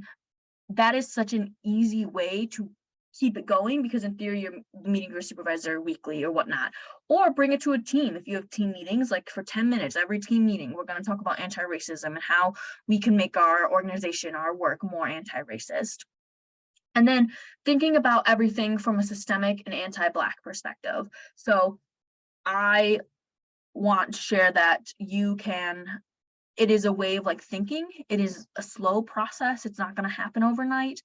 That is such an easy way to keep it going, because in theory you're meeting your supervisor weekly or whatnot. Or bring it to a team. If you have team meetings, like for 10 minutes every team meeting, we're going to talk about anti-racism and how we can make our organization, our work, more anti-racist. And then thinking about everything from a systemic and anti-Black perspective. So I want to share that it is a way of like thinking. It is a slow process. It's not going to happen overnight,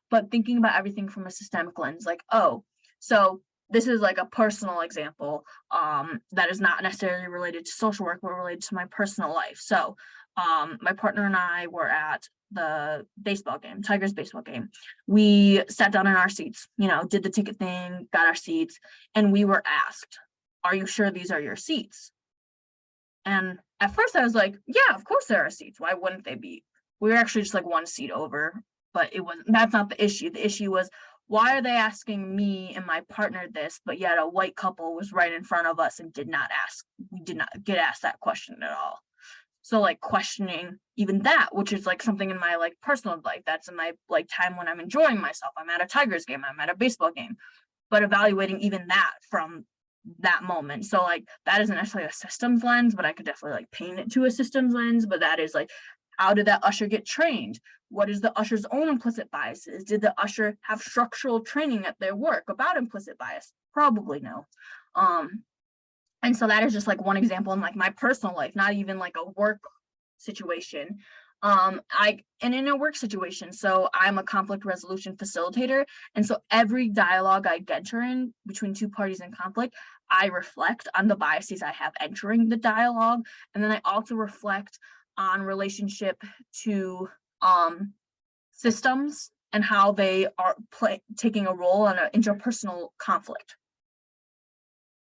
but thinking about everything from a systemic lens, like, oh, so this is like a personal example that is not necessarily related to social work, but related to my personal life. So my partner and I were at the baseball game, Tigers baseball game. We sat down in our seats, did the ticket thing, got our seats, and we were asked, are you sure these are your seats? And at first I was like, yeah, of course there are seats. Why wouldn't they be? We were actually just like one seat over, but that's not the issue. The issue was, why are they asking me and my partner this, but yet a white couple was right in front of us and we did not get asked that question at all. So like questioning even that, which is like something in my like personal life, that's in my like time when I'm enjoying myself. I'm at a Tigers game, I'm at a baseball game, but evaluating even that from that moment. So like that isn't necessarily a systems lens, but I could definitely like paint it to a systems lens. But that is like, how did that usher get trained? What is the usher's own implicit biases? Did the usher have structural training at their work about implicit bias? Probably no. And so that is just like one example in like my personal life, not even like a work situation. And in a work situation, so I'm a conflict resolution facilitator. And so every dialogue I enter in between two parties in conflict, I reflect on the biases I have entering the dialogue. And then I also reflect on relationship to systems and how they are taking a role in an interpersonal conflict.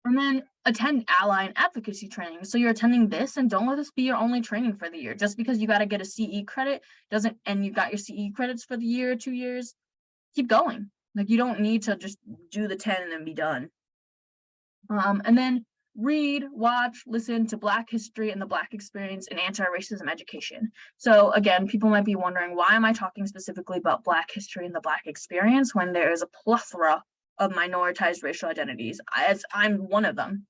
And then attend ally and advocacy training. So you're attending this, and don't let this be your only training for the year. Just because you got to get a CE credit and you got your CE credits for the year, 2 years, keep going. Like you don't need to just do the 10 and then be done. And then read, watch, listen to Black history and the Black experience in anti-racism education. So again, people might be wondering, why am I talking specifically about Black history and the Black experience when there is a plethora of minoritized racial identities, as I'm one of them?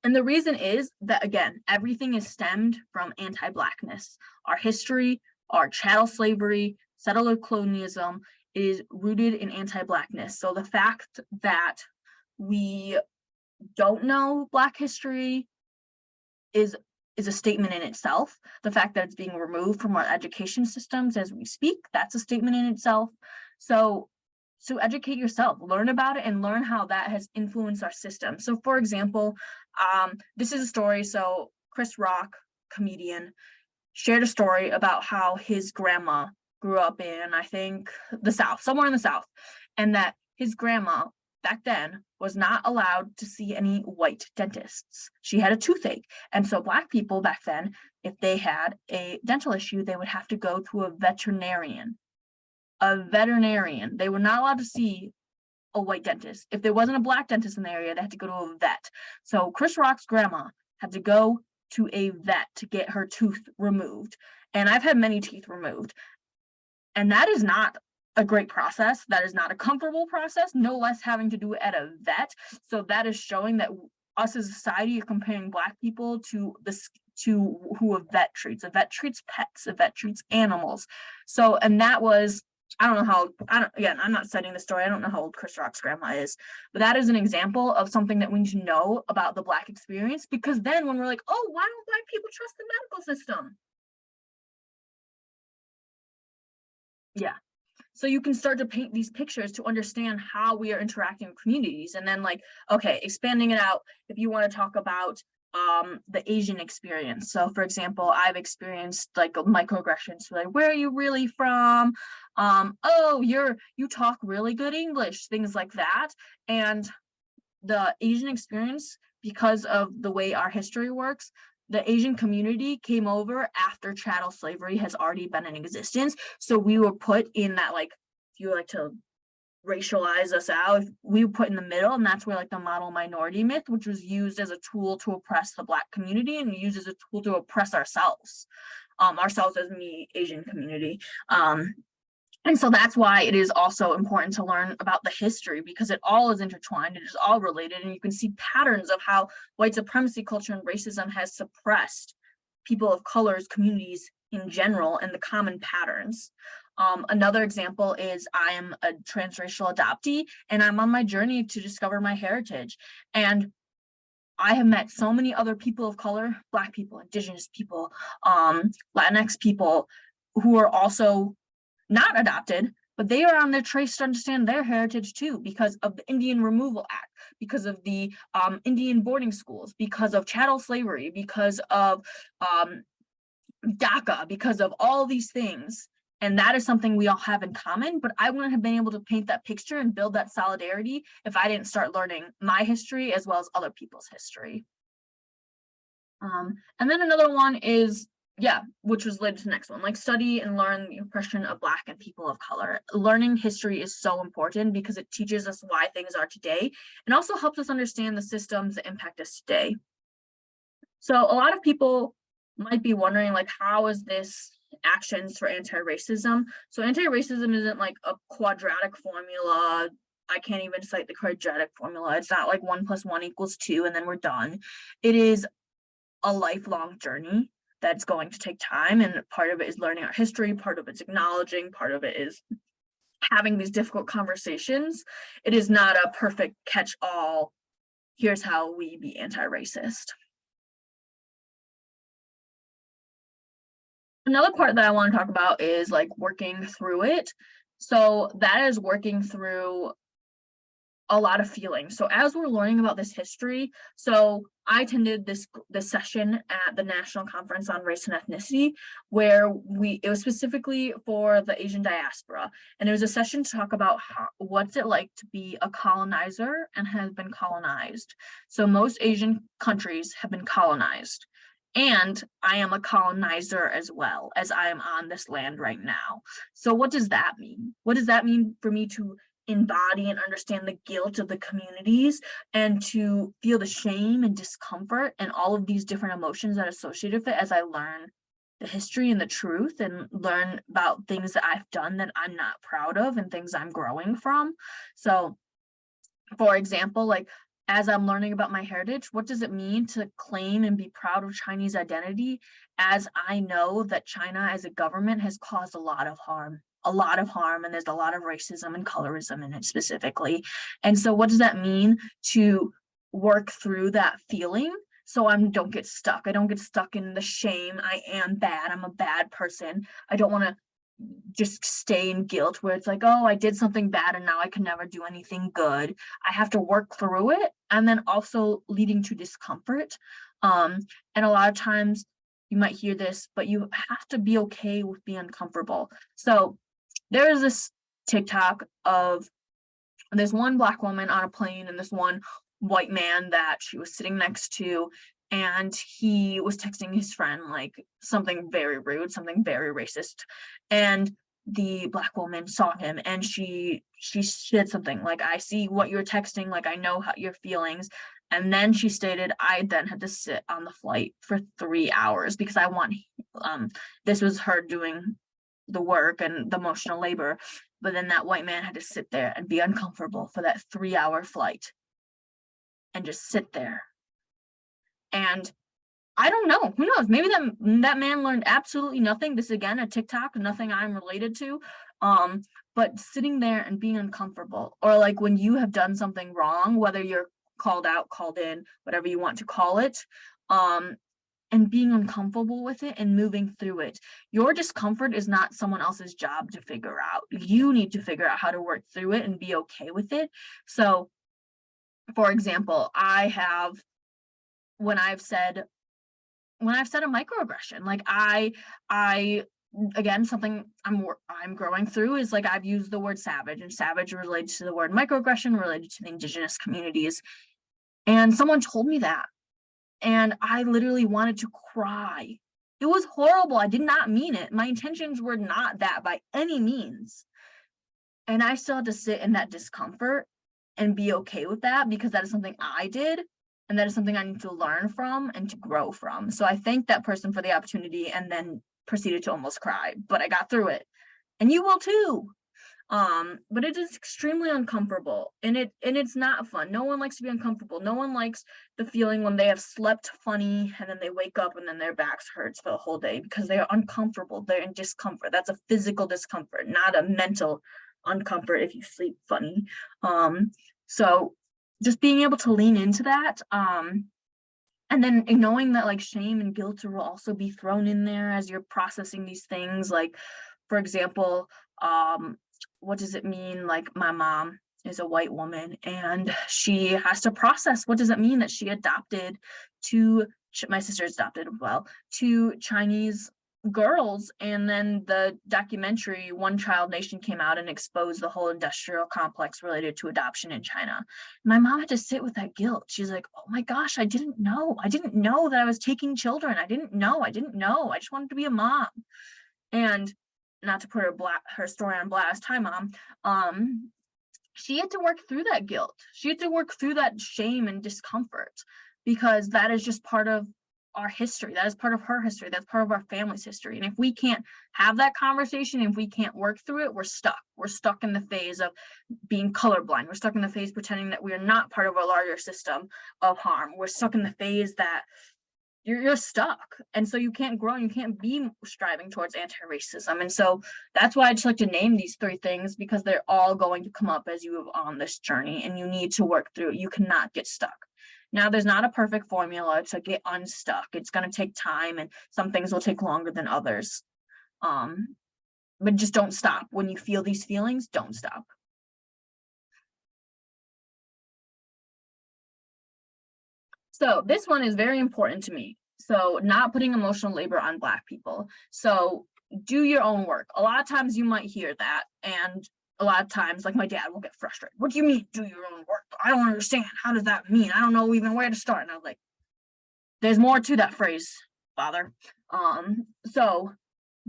And the reason is that, again, everything is stemmed from anti-Blackness. Our history, our chattel slavery, settler colonialism is rooted in anti-Blackness. So the fact that we don't know Black history is a statement in itself. The fact that it's being removed from our education systems as we speak, that's a statement in itself. So educate yourself, learn about it, and learn how that has influenced our system. So for example, this is a story. So Chris Rock, comedian, shared a story about how his grandma grew up in, I think, the South, somewhere in the South, and that his grandma back then was not allowed to see any white dentists. She had a toothache. And so Black people back then, if they had a dental issue, they would have to go to a veterinarian. They were not allowed to see a white dentist. If there wasn't a Black dentist in the area, they had to go to a vet. So Chris Rock's grandma had to go to a vet to get her tooth removed. And I've had many teeth removed. And that is not a great process. That is not a comfortable process, no less having to do it at a vet. So that is showing that us as a society are comparing Black people to who a vet treats. A vet treats pets, a vet treats animals. So, and that was, I'm not citing the story. I don't know how old Chris Rock's grandma is, but that is an example of something that we need to know about the Black experience, because then when we're like, oh, why don't Black people trust the medical system? Yeah. So you can start to paint these pictures to understand how we are interacting with communities. And then like, okay, expanding it out, if you want to talk about the Asian experience. So for example, I've experienced like microaggressions, like, where are you really from? Oh, you talk really good English, things like that. And the Asian experience, because of the way our history works, the Asian community came over after chattel slavery has already been in existence. So we were put in that like you like to racialize us out, we were put in the middle, and that's where like the model minority myth, which was used as a tool to oppress the Black community and used as a tool to oppress ourselves as me, Asian community. And so that's why it is also important to learn about the history, because it all is intertwined, it is all related, and you can see patterns of how white supremacy culture and racism has suppressed people of color's communities in general and the common patterns. Another example is I am a transracial adoptee, and I'm on my journey to discover my heritage. And I have met so many other people of color, Black people, Indigenous people, Latinx people, who are also not adopted, but they are on their trace to understand their heritage too, because of the Indian Removal Act, because of the Indian boarding schools, because of chattel slavery, because of DACA, because of all these things. And that is something we all have in common, but I wouldn't have been able to paint that picture and build that solidarity if I didn't start learning my history as well as other people's history. And then another one is, which was related to the next one, like study and learn the oppression of Black and people of color. Learning history is so important because it teaches us why things are today and also helps us understand the systems that impact us today. So a lot of people might be wondering, like, how is this actions for anti-racism? So anti-racism isn't like a quadratic formula. I can't even cite the quadratic formula. It's not like 1 + 1 = 2 and then we're done. It is a lifelong journey that's going to take time, and part of it is learning our history, part of it's acknowledging, part of it is having these difficult conversations. It is not a perfect catch-all, here's how we be anti-racist. Another part that I want to talk about is like working through it. So that is working through a lot of feelings. So as we're learning about this history, so I attended this session at the National Conference on Race and Ethnicity, where it was specifically for the Asian diaspora. And it was a session to talk about what's it like to be a colonizer and have been colonized. So most Asian countries have been colonized. And I am a colonizer as well, as I am on this land right now. So what does that mean? What does that mean for me to embody and understand the guilt of the communities and to feel the shame and discomfort and all of these different emotions that are associated with it as I learn the history and the truth and learn about things that I've done that I'm not proud of and things I'm growing from? So, for example, like, as I'm learning about my heritage, what does it mean to claim and be proud of Chinese identity, as I know that China as a government has caused a lot of harm, and there's a lot of racism and colorism in it specifically. And so what does that mean to work through that feeling so I don't get stuck? I don't get stuck in the shame. I am bad. I'm a bad person. I don't want to just stay in guilt where it's like, oh, I did something bad and now I can never do anything good. I have to work through it, and then also leading to discomfort. And a lot of times you might hear this, but you have to be okay with being uncomfortable. So there is this TikTok of this one Black woman on a plane and this one white man that she was sitting next to, and he was texting his friend like something very rude, something very racist. And the Black woman saw him and she said something like, I see what you're texting, like I know how your feelings. And then she stated, I then had to sit on the flight for 3 hours because I want, this was her doing the work and the emotional labor. But then that white man had to sit there and be uncomfortable for that 3-hour flight and just sit there. And I don't know, who knows? Maybe that man learned absolutely nothing. This again, a TikTok, nothing I'm related to. But sitting there and being uncomfortable, or like when you have done something wrong, whether you're called out, called in, whatever you want to call it, and being uncomfortable with it and moving through it. Your discomfort is not someone else's job to figure out. You need to figure out how to work through it and be okay with it. So, for example, when I've said a microaggression, like I again, something I'm growing through is like I've used the word savage, and savage related to the word microaggression, related to the Indigenous communities. And someone told me that, and I literally wanted to cry. It was horrible. I did not mean it. My intentions were not that by any means. And I still had to sit in that discomfort and be okay with that, because that is something I did. And that is something I need to learn from and to grow from. So I thanked that person for the opportunity and then proceeded to almost cry, but I got through it. And you will too. But it is extremely uncomfortable, and it's not fun. No one likes to be uncomfortable. No one likes the feeling when they have slept funny and then they wake up and then their backs hurts for the whole day because they are uncomfortable. They're in discomfort. That's a physical discomfort, not a mental uncomfort if you sleep funny. So just being able to lean into that, and then knowing that like shame and guilt will also be thrown in there as you're processing these things. Like, for example, what does it mean? Like, my mom is a white woman and she has to process, what does it mean that she adopted my sister's adopted two Chinese girls, and then the documentary One Child Nation came out and exposed the whole industrial complex related to adoption in China. My mom had to sit with that guilt. She's like, oh my gosh, I didn't know that I was taking children. I didn't know. I just wanted to be a mom. And not to put her story on blast, hi mom, she had to work through that guilt. She had to work through that shame and discomfort, because that is just part of our history. That is part of her history. That's part of our family's history. And if we can't have that conversation, if we can't work through it, we're stuck. We're stuck in the phase of being colorblind. We're stuck in the phase pretending that we are not part of a larger system of harm. We're stuck in the phase that you're stuck, and so you can't grow, you can't be striving towards anti-racism. And so that's why I just like to name these three things, because they're all going to come up as you move on this journey, and you need to work through it. You cannot get stuck. Now, there's not a perfect formula to get unstuck. It's going to take time, and some things will take longer than others, but just don't stop. When you feel these feelings, don't stop. So this one is very important to me. So not putting emotional labor on Black people. So do your own work. A lot of times you might hear that, and a lot of times, like, my dad will get frustrated. What do you mean do your own work? I don't understand. How does that mean? I don't know even where to start. And I was like, there's more to that phrase, father. So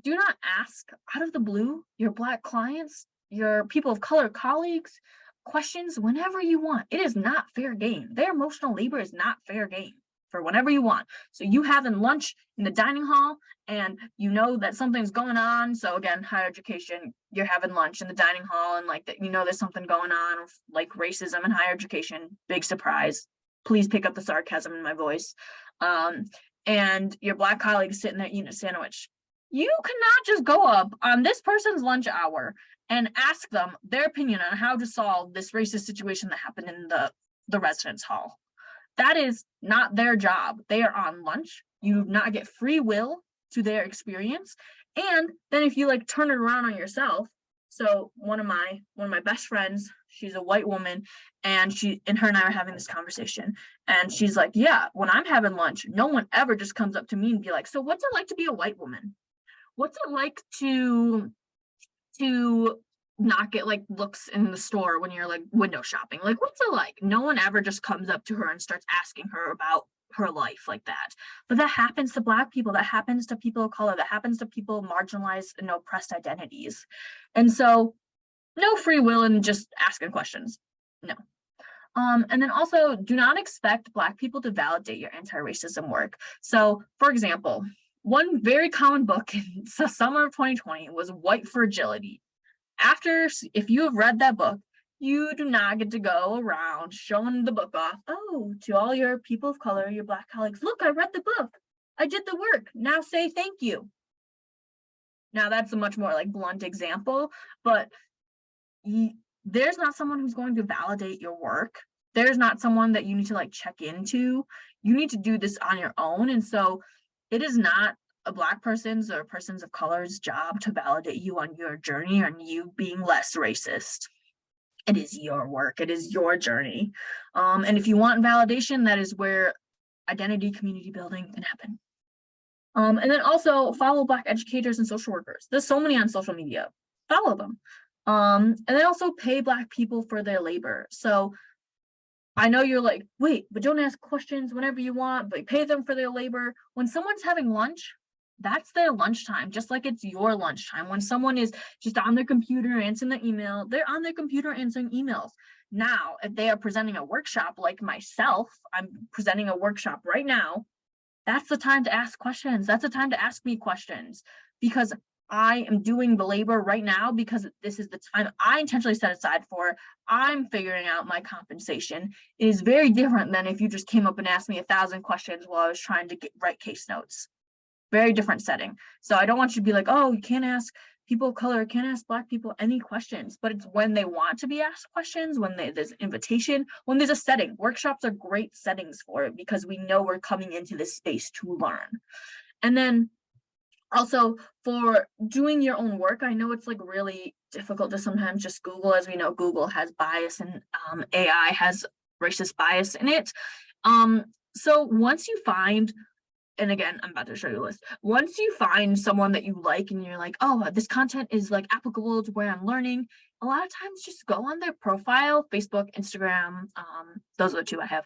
do not ask out of the blue your Black clients, your people of color colleagues, questions whenever you want. It is not fair game. Their emotional labor is not fair game for whenever you want. So you having lunch in the dining hall and you know that something's going on. So again, higher education, you're having lunch in the dining hall and like that, you know, there's something going on like racism in higher education. Big surprise. Please pick up the sarcasm in my voice. And your Black colleagues sitting there eating a sandwich. You cannot just go up on this person's lunch hour and ask them their opinion on how to solve this racist situation that happened in the residence hall. That is not their job. They are on lunch. You do not get free will to their experience. And then if you like turn it around on yourself, so one of my best friends, she's a white woman, and her and I are having this conversation, and she's like, yeah, when I'm having lunch, no one ever just comes up to me and be like, so what's it like to be a white woman? What's it like to not get like looks in the store when you're like window shopping? Like, what's it like? No one ever just comes up to her and starts asking her about her life like that. But that happens to Black people, that happens to people of color, that happens to people marginalized and oppressed identities. And so no free will in just asking questions. No. And then also do not expect Black people to validate your anti-racism work. So for example, one very common book in the summer of 2020 was White Fragility. If you have read that book, you do not get to go around showing the book off. Oh, to all your people of color, your Black colleagues, look, I read the book. I did the work. Now say thank you. Now that's a much more like blunt example, but there's not someone who's going to validate your work. There's not someone that you need to like check into. You need to do this on your own. And so it is not a Black person's or persons of color's job to validate you on your journey and you being less racist. It is your work. It is your journey. And if you want validation, that is where identity community building can happen. And then also follow Black educators and social workers. There's so many on social media. Follow them. And then also pay Black people for their labor. So I know you're like, wait, but don't ask questions whenever you want, but pay them for their labor. When someone's having lunch, That's their lunchtime, just like it's your lunchtime. When someone is just on their computer answering the email, they're on their computer answering emails. Now, if they are presenting a workshop like myself, I'm presenting a workshop right now, that's the time to ask questions. That's the time to ask me questions, because I am doing the labor right now, because this is the time I intentionally set aside for. I'm figuring out my compensation. It is very different than if you just came up and asked me 1,000 questions while I was trying to write case notes. Very different setting. So I don't want you to be like, oh, you can't ask people of color, can't ask Black people any questions. But it's when they want to be asked questions, when there's invitation, when there's a setting. Workshops are great settings for it, because we know we're coming into this space to learn. And then also, for doing your own work, I know it's like really difficult to sometimes just Google. As we know, Google has bias, and AI has racist bias in it. So once you find, and again, I'm about to show you a list. Once you find someone that you like and you're like, oh, this content is like applicable to where I'm learning, a lot of times just go on their profile, Facebook, Instagram. Those are the two I have.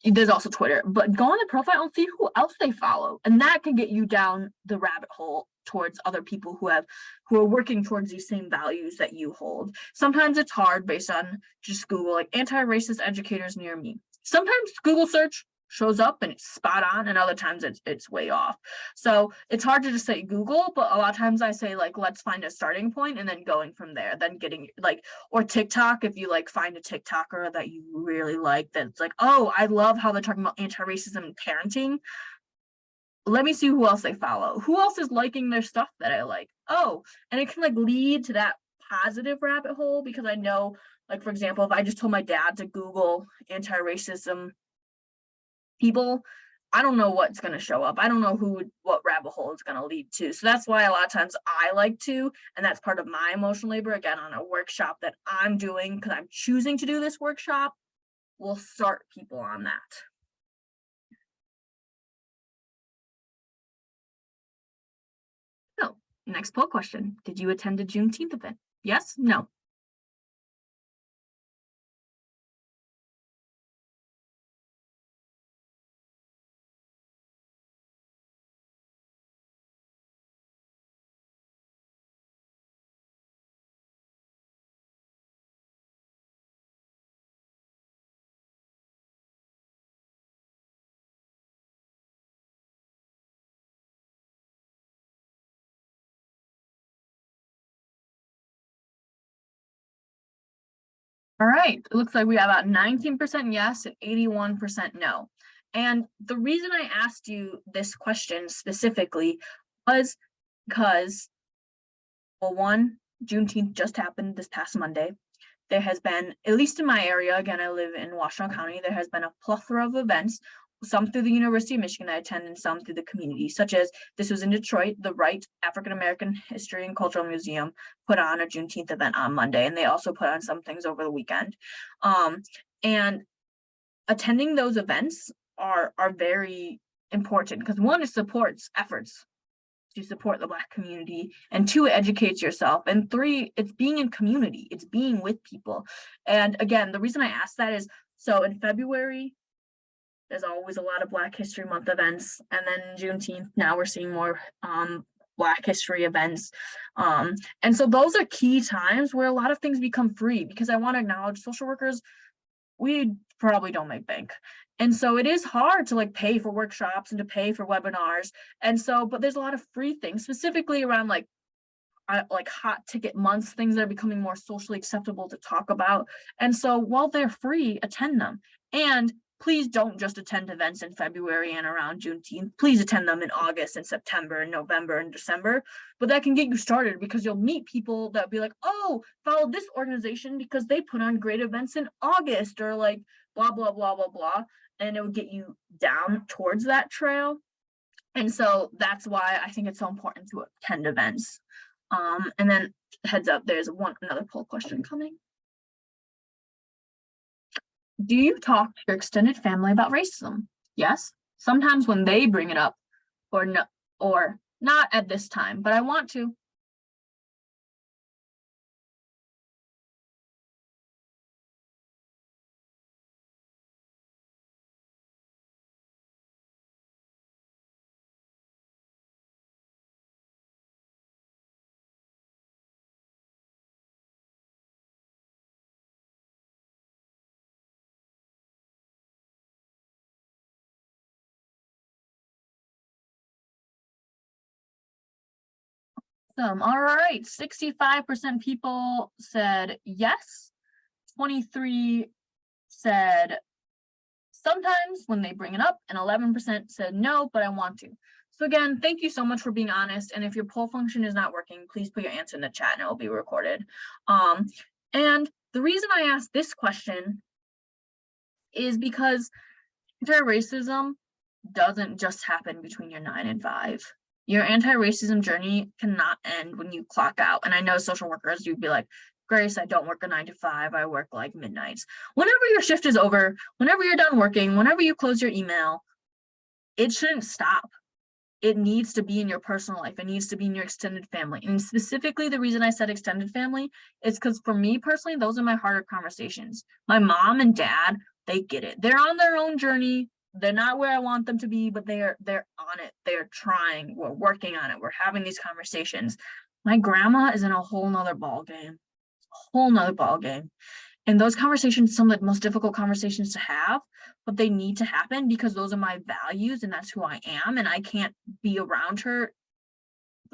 There's also Twitter, but go on the profile and see who else they follow. And that can get you down the rabbit hole towards other people who are working towards these same values that you hold. Sometimes it's hard based on just Google, like anti-racist educators near me. Sometimes Google search shows up and it's spot on, and other times it's way off. So it's hard to just say Google, but a lot of times I say, like, let's find a starting point and then going from there, then getting like, or TikTok, if you like find a TikToker that you really like, that's like, oh, I love how they're talking about anti-racism and parenting. Let me see who else they follow. Who else is liking their stuff that I like? Oh, and it can like lead to that positive rabbit hole, because I know, like, for example, if I just told my dad to Google anti-racism people, I don't know what's going to show up. I don't know what rabbit hole it's going to lead to. So that's why a lot of times I like to, and that's part of my emotional labor, again, on a workshop that I'm doing, because I'm choosing to do this workshop, we'll start people on that. So next poll question: did you attend a Juneteenth event? Yes? No? All right, it looks like we have about 19% yes and 81% no. And the reason I asked you this question specifically was because, well, one, Juneteenth just happened this past Monday. There has been, at least in my area, again, I live in Washtenaw County, there has been a plethora of events, some through the University of Michigan I attend, and some through the community, such as, this was in Detroit, the Wright African American History and Cultural Museum put on a Juneteenth event on Monday, and they also put on some things over the weekend. And attending those events are very important, because one, it supports efforts to support the Black community, and two, it educates yourself, and three, it's being in community, it's being with people. And again, the reason I asked that is, so in February, there's always a lot of Black History Month events, and then Juneteenth, now we're seeing more Black history events. And so those are key times where a lot of things become free, because I want to acknowledge social workers, we probably don't make bank. And so it is hard to like pay for workshops and to pay for webinars. And so, but there's a lot of free things, specifically around like hot ticket months, things that are becoming more socially acceptable to talk about. And so while they're free, attend them. And please don't just attend events in February and around Juneteenth. Please attend them in August and September and November and December. But that can get you started, because you'll meet people that'll be like, oh, follow this organization because they put on great events in August, or like blah, blah, blah, blah, blah. And it will get you down towards that trail. And so that's why I think it's so important to attend events. And then heads up, there's another poll question coming. Do you talk to your extended family about racism? Yes. Sometimes when they bring it up, or no, or not at this time, but I want to. All right, 65% people said yes, 23 said sometimes when they bring it up, and 11% said no, but I want to. So again, thank you so much for being honest. And if your poll function is not working, please put your answer in the chat and it will be recorded. And the reason I asked this question is because anti-racism doesn't just happen between your 9 and 5. Your anti-racism journey cannot end when you clock out. And I know social workers, you'd be like, Grace, I don't work a 9 to 5, I work like midnights. Whenever your shift is over, whenever you're done working, whenever you close your email, it shouldn't stop. It needs to be in your personal life. It needs to be in your extended family. And specifically, the reason I said extended family is because for me personally, those are my harder conversations. My mom and dad, they get it. They're on their own journey. They're not where I want them to be, but they're on it. They're trying. We're working on it. We're having these conversations. My grandma is in a whole nother ball game. And those conversations, some of the most difficult conversations to have, but they need to happen because those are my values and that's who I am. And I can't be around her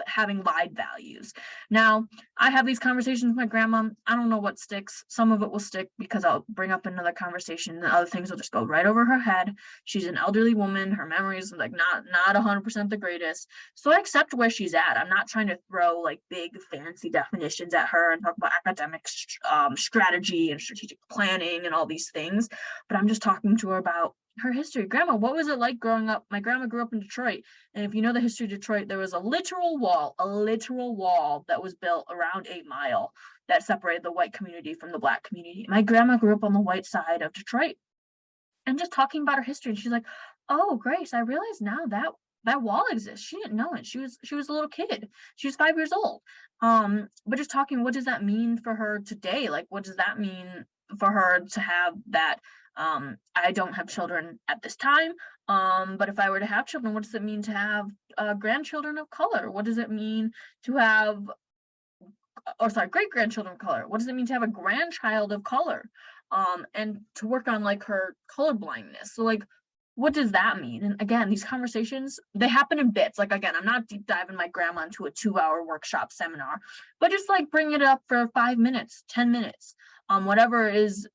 having lied values. Now, I have these conversations with my grandma. I don't know what sticks. Some of it will stick because I'll bring up another conversation and other things will just go right over her head. She's an elderly woman. Her memory is like not 100% the greatest. So I accept where she's at. I'm not trying to throw like big fancy definitions at her and talk about academic strategy and strategic planning and all these things, but I'm just talking to her about her history. Grandma, what was it like growing up? My grandma grew up in Detroit. And if you know the history of Detroit, there was a literal wall that was built around 8 Mile that separated the white community from the black community. My grandma grew up on the white side of Detroit. And just talking about her history, and she's like, oh, Grace, I realize now that wall exists. She didn't know it. She was a little kid. She was 5 years old. But just talking, what does that mean for her today? Like, what does that mean for her to have that? I don't have children at this time, but if I were to have children, what does it mean to have grandchildren of color? What does it mean to have, great-grandchildren of color? What does it mean to have a grandchild of color? And to work on like her color blindness. So like, what does that mean? And again, these conversations, they happen in bits. Like, again, I'm not deep diving my grandma into a 2-hour workshop seminar, but just like bring it up for 5 minutes, 10 minutes, whatever is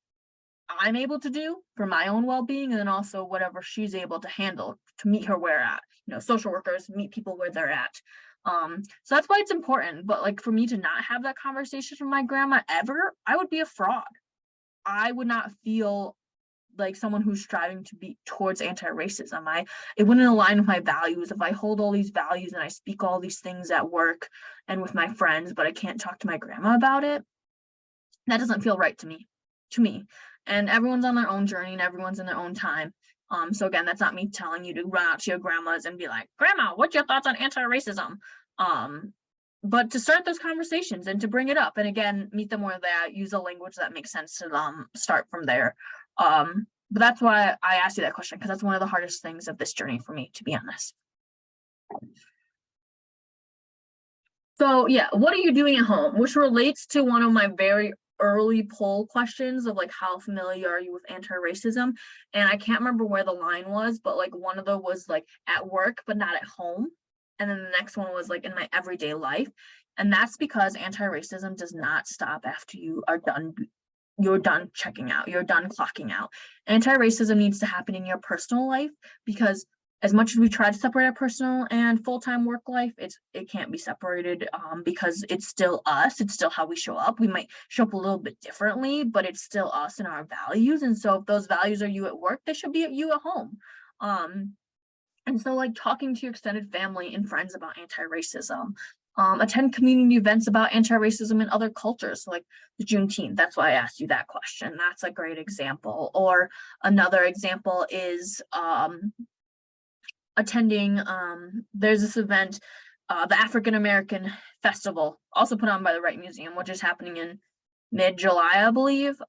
I'm able to do for my own well-being, and then also whatever she's able to handle to meet her where at. You know, social workers meet people where they're at. So that's why it's important. But like for me to not have that conversation with my grandma ever, I would be a fraud. I would not feel like someone who's striving to be towards anti-racism. It wouldn't align with my values. If I hold all these values and I speak all these things at work and with my friends, but I can't talk to my grandma about it, that doesn't feel right to me. And everyone's on their own journey and everyone's in their own time. So again, that's not me telling you to run out to your grandmas and be like, Grandma, what's your thoughts on anti-racism? But to start those conversations and to bring it up, and again, meet them where they're at, use a language that makes sense to them, start from there. But that's why I asked you that question, because that's one of the hardest things of this journey for me, to be honest. So yeah, what are you doing at home? Which relates to one of my very early poll questions of like, how familiar are you with anti-racism? And I can't remember where the line was, but like one of them was like at work, but not at home. And then the next one was like in my everyday life. And that's because anti-racism does not stop after you're done checking out, you're done clocking out. Anti-racism needs to happen in your personal life, because as much as we try to separate our personal and full-time work life, it can't be separated, because it's still us. It's still how we show up. We might show up a little bit differently, but it's still us and our values. And so if those values are you at work, they should be at you at home. And so like talking to your extended family and friends about anti-racism, attend community events about anti-racism in other cultures, like the Juneteenth. That's why I asked you that question. That's a great example. Or another example is attending, there's this event, the African American Festival, also put on by the Wright Museum, which is happening in mid-July, I believe.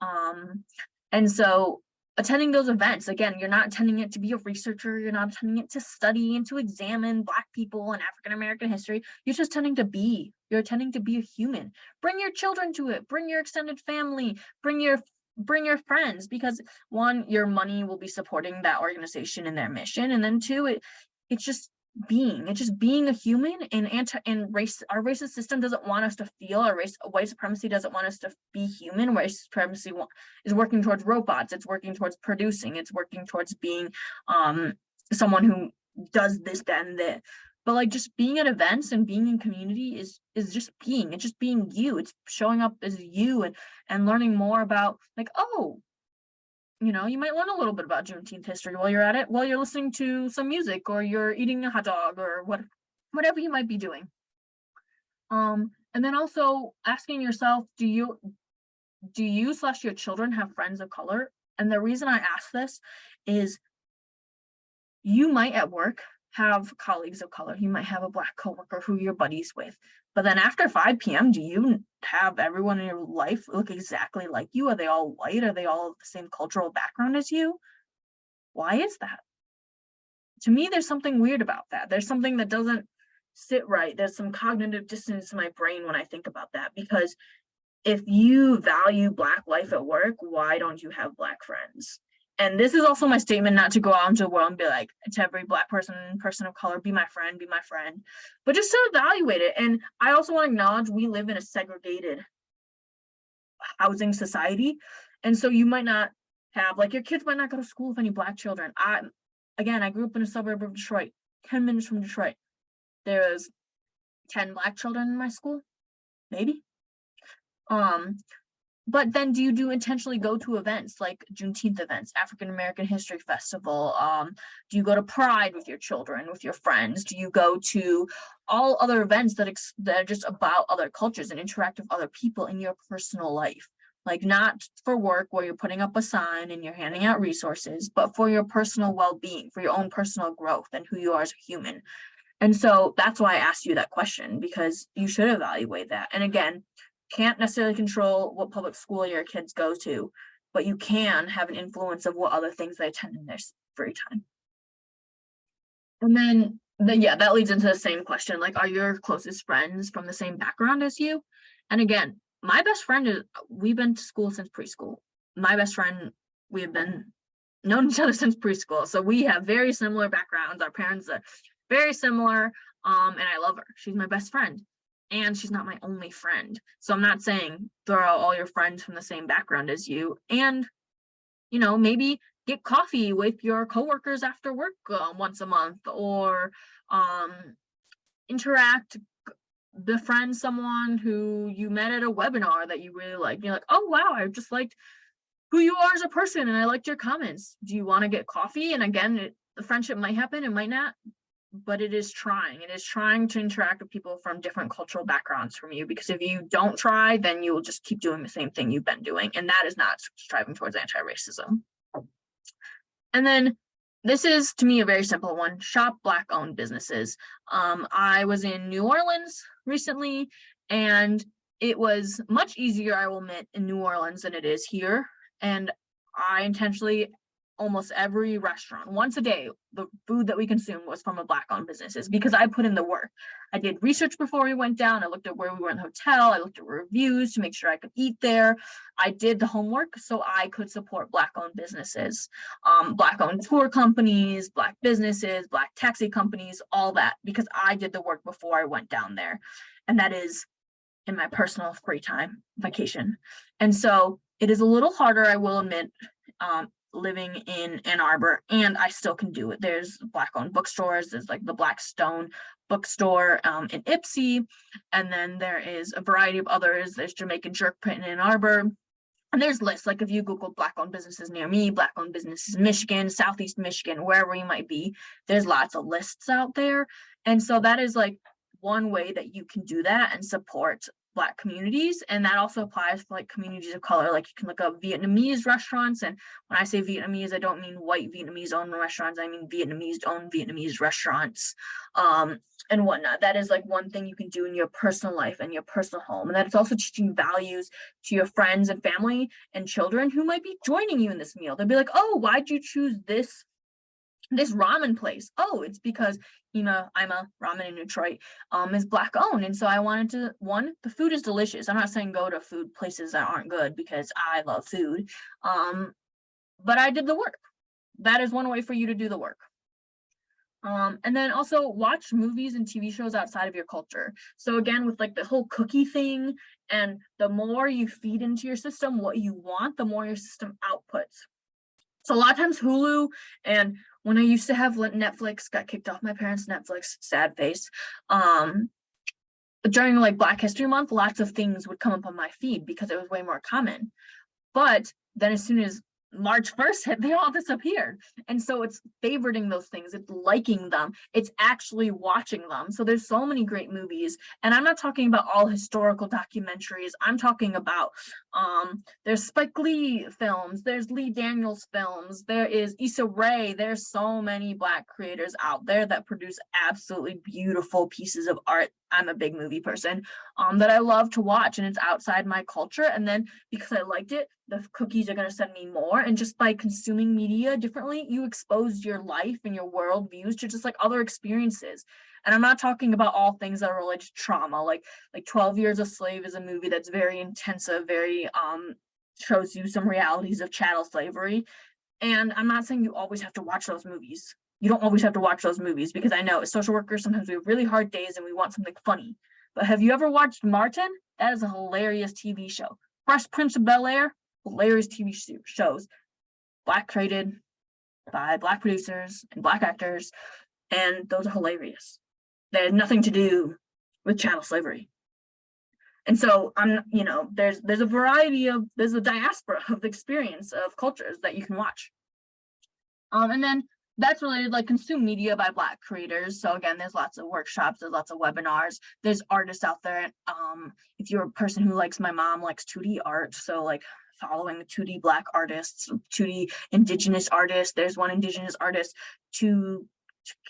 And so attending those events, again, you're not attending it to be a researcher, you're not attending it to study and to examine Black people and African American history. You're just attending to be. You're attending to be a human. Bring your children to it, bring your extended family, bring your friends, because one, your money will be supporting that organization and their mission, and then two, it's just being. It's just being a human, and our racist system doesn't want us to feel. White supremacy doesn't want us to be human. White supremacy is working towards robots. It's working towards producing. It's working towards being someone who does this, that, and that. But like just being at events and being in community is just being. It's just being you. It's showing up as you and learning more about like, oh, you might learn a little bit about Juneteenth history while you're at it, while you're listening to some music or you're eating a hot dog or whatever you might be doing. And then also asking yourself, do you / your children have friends of color? And the reason I ask this is you might at work have colleagues of color. You might have a Black coworker who you're buddies with. But then after 5 p.m., do you have everyone in your life look exactly like you? Are they all white? Are they all of the same cultural background as you? Why is that? To me, there's something weird about that. There's something that doesn't sit right. There's some cognitive dissonance in my brain when I think about that, because if you value Black life at work, why don't you have Black friends? And this is also my statement, not to go out into the world and be like, to every Black person of color, be my friend, but just to evaluate it. And I also want to acknowledge we live in a segregated housing society. And so you might not have, like, your kids might not go to school with any Black children. I grew up in a suburb of Detroit, 10 minutes from Detroit. There's 10 Black children in my school, maybe. But then do you intentionally go to events like Juneteenth events, African American History Festival? Do you go to Pride with your children, with your friends? Do you go to all other events that are just about other cultures and interact with other people in your personal life? Like, not for work where you're putting up a sign and you're handing out resources, but for your personal well-being, for your own personal growth and who you are as a human. And so that's why I asked you that question, because you should evaluate that. And again, can't necessarily control what public school your kids go to, but you can have an influence of what other things they attend in their free time. And then that leads into the same question, like, are your closest friends from the same background as you? And again, my best friend we've been to school since preschool. My best friend, we have been known each other since preschool. So we have very similar backgrounds. Our parents are very similar. And I love her. She's my best friend. And she's not my only friend. So I'm not saying throw out all your friends from the same background as you. And, maybe get coffee with your coworkers after work once a month, or befriend someone who you met at a webinar that you really like. You're like, oh, wow, I just liked who you are as a person and I liked your comments. Do you want to get coffee? And again, the friendship might happen, it might not. But it is trying. It is trying to interact with people from different cultural backgrounds from you, because if you don't try, then you will just keep doing the same thing you've been doing. And that is not striving towards anti-racism. And then this is, to me, a very simple one. Shop Black-owned businesses. I was in New Orleans recently, and it was much easier, I will admit, in New Orleans than it is here. And I intentionally, almost every restaurant, once a day, the food that we consumed was from a Black-owned businesses, because I put in the work. I did research before we went down. I looked at where we were in the hotel. I looked at reviews to make sure I could eat there. I did the homework so I could support Black-owned businesses, Black-owned tour companies, Black businesses, Black taxi companies, all that, because I did the work before I went down there. And that is in my personal free time vacation. And so it is a little harder, I will admit, living in Ann Arbor, and I still can do it. There's Black-owned bookstores. There's like the Blackstone bookstore in Ipsy, and then there is a variety of others. There's Jamaican Jerk Print in Ann Arbor, and there's lists. Like if you Google Black-owned businesses near me, Black-owned businesses in Michigan, Southeast Michigan, wherever you might be, there's lots of lists out there. And so that is like one way that you can do that and support Black communities. And that also applies for like communities of color. Like you can look up Vietnamese restaurants. And when I say Vietnamese, I don't mean white Vietnamese owned restaurants. I mean Vietnamese owned Vietnamese restaurants and whatnot. That is like one thing you can do in your personal life and your personal home. And that it's also teaching values to your friends and family and children who might be joining you in this meal. They'll be like, oh, why'd you choose this ramen place? Oh, it's because I'm a ramen in Detroit is Black owned, and so I wanted to, the food is delicious. I'm not saying go to food places that aren't good, because I love food, but I did the work. That is one way for you to do the work. And then also watch movies and TV shows outside of your culture. So again, with like the whole cookie thing, and the more you feed into your system what you want, the more your system outputs. So a lot of times Hulu, and when I used to have Netflix, got kicked off my parents' Netflix, sad face. During like Black History Month, lots of things would come up on my feed because it was way more common. But then as soon as March 1st hit, they all disappeared. And so it's favoriting those things, it's liking them, it's actually watching them. So there's so many great movies. And I'm not talking about all historical documentaries. I'm talking about there's Spike Lee films, there's Lee Daniels films, there is Issa Rae. There's so many Black creators out there that produce absolutely beautiful pieces of art. I'm a big movie person that I love to watch, and it's outside my culture. And then because I liked it, the cookies are going to send me more. And just by consuming media differently, you expose your life and your world views to just like other experiences. And I'm not talking about all things that are related to trauma, like 12 Years a Slave is a movie that's very intensive, very shows you some realities of chattel slavery. And I'm not saying you always have to watch those movies. You don't always have to watch those movies, because I know as social workers, sometimes we have really hard days and we want something funny. But have you ever watched Martin? That is a hilarious TV show. Fresh Prince of Bel-Air, hilarious TV shows. Black created by Black producers and Black actors, and those are hilarious. They had nothing to do with chattel slavery. And so there's a variety of, there's a diaspora of the experience of cultures that you can watch. And then that's related, like consume media by Black creators. So again, there's lots of workshops, there's lots of webinars, there's artists out there. If you're a person who likes, my mom likes 2D art, so like following the 2D Black artists, 2D Indigenous artists. There's one Indigenous artist,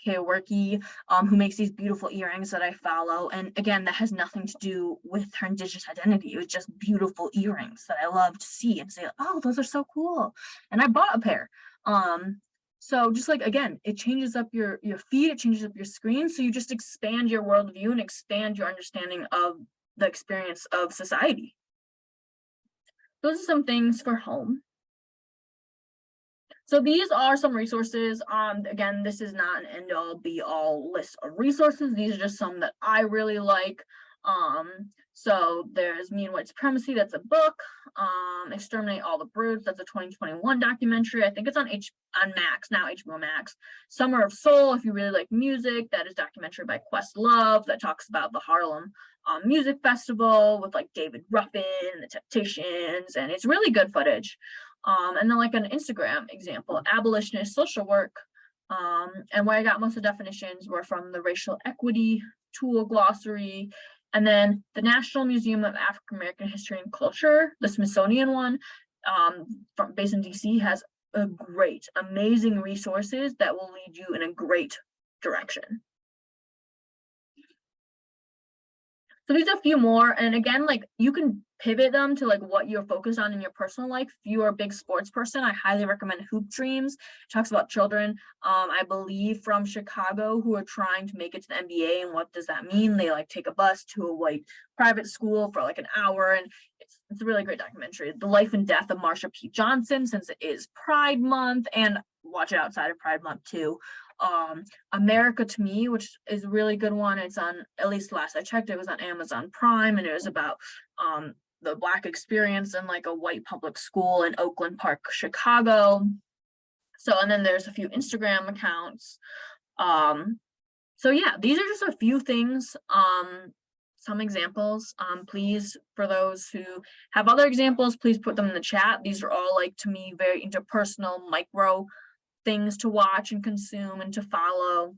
Keworki, who makes these beautiful earrings that I follow. And again, that has nothing to do with her Indigenous identity. It was just beautiful earrings that I love to see and say, oh, those are so cool. And I bought a pair. So just like, again, it changes up your feed, it changes up your screen. So you just expand your worldview and expand your understanding of the experience of society. Those are some things for home. So these are some resources. Again, this is not an end-all be-all list of resources. These are just some that I really like. So there's Me and White Supremacy, that's a book. Exterminate All the Brutes, that's a 2021 documentary. I think it's on Max, now HBO Max. Summer of Soul, if you really like music, that is a documentary by Questlove that talks about the Harlem Music Festival with like David Ruffin and the Temptations, and it's really good footage. And then like an Instagram example, Abolitionist Social Work, and where I got most of the definitions were from the Racial Equity Tool Glossary. And then the National Museum of African American History and Culture, the Smithsonian one, based in DC, has a great, amazing resources that will lead you in a great direction. So there's a few more, and again, like you can pivot them to like what you're focused on in your personal life. If you are a big sports person, I highly recommend Hoop Dreams. It talks about children, I believe from Chicago, who are trying to make it to the NBA. And what does that mean? They like take a bus to a white private school for like an hour, and it's a really great documentary. The life and death of Marsha P. Johnson, since it is Pride Month, and watch it outside of Pride Month too. America to Me, which is a really good one. It's on, at least last I checked, it was on Amazon Prime, and it was about the Black experience in like a white public school in Oakland Park, Chicago. So, and then there's a few Instagram accounts. So yeah, these are just a few things, some examples. Please, for those who have other examples, please put them in the chat. These are all, like, to me, very interpersonal, micro things to watch and consume and to follow.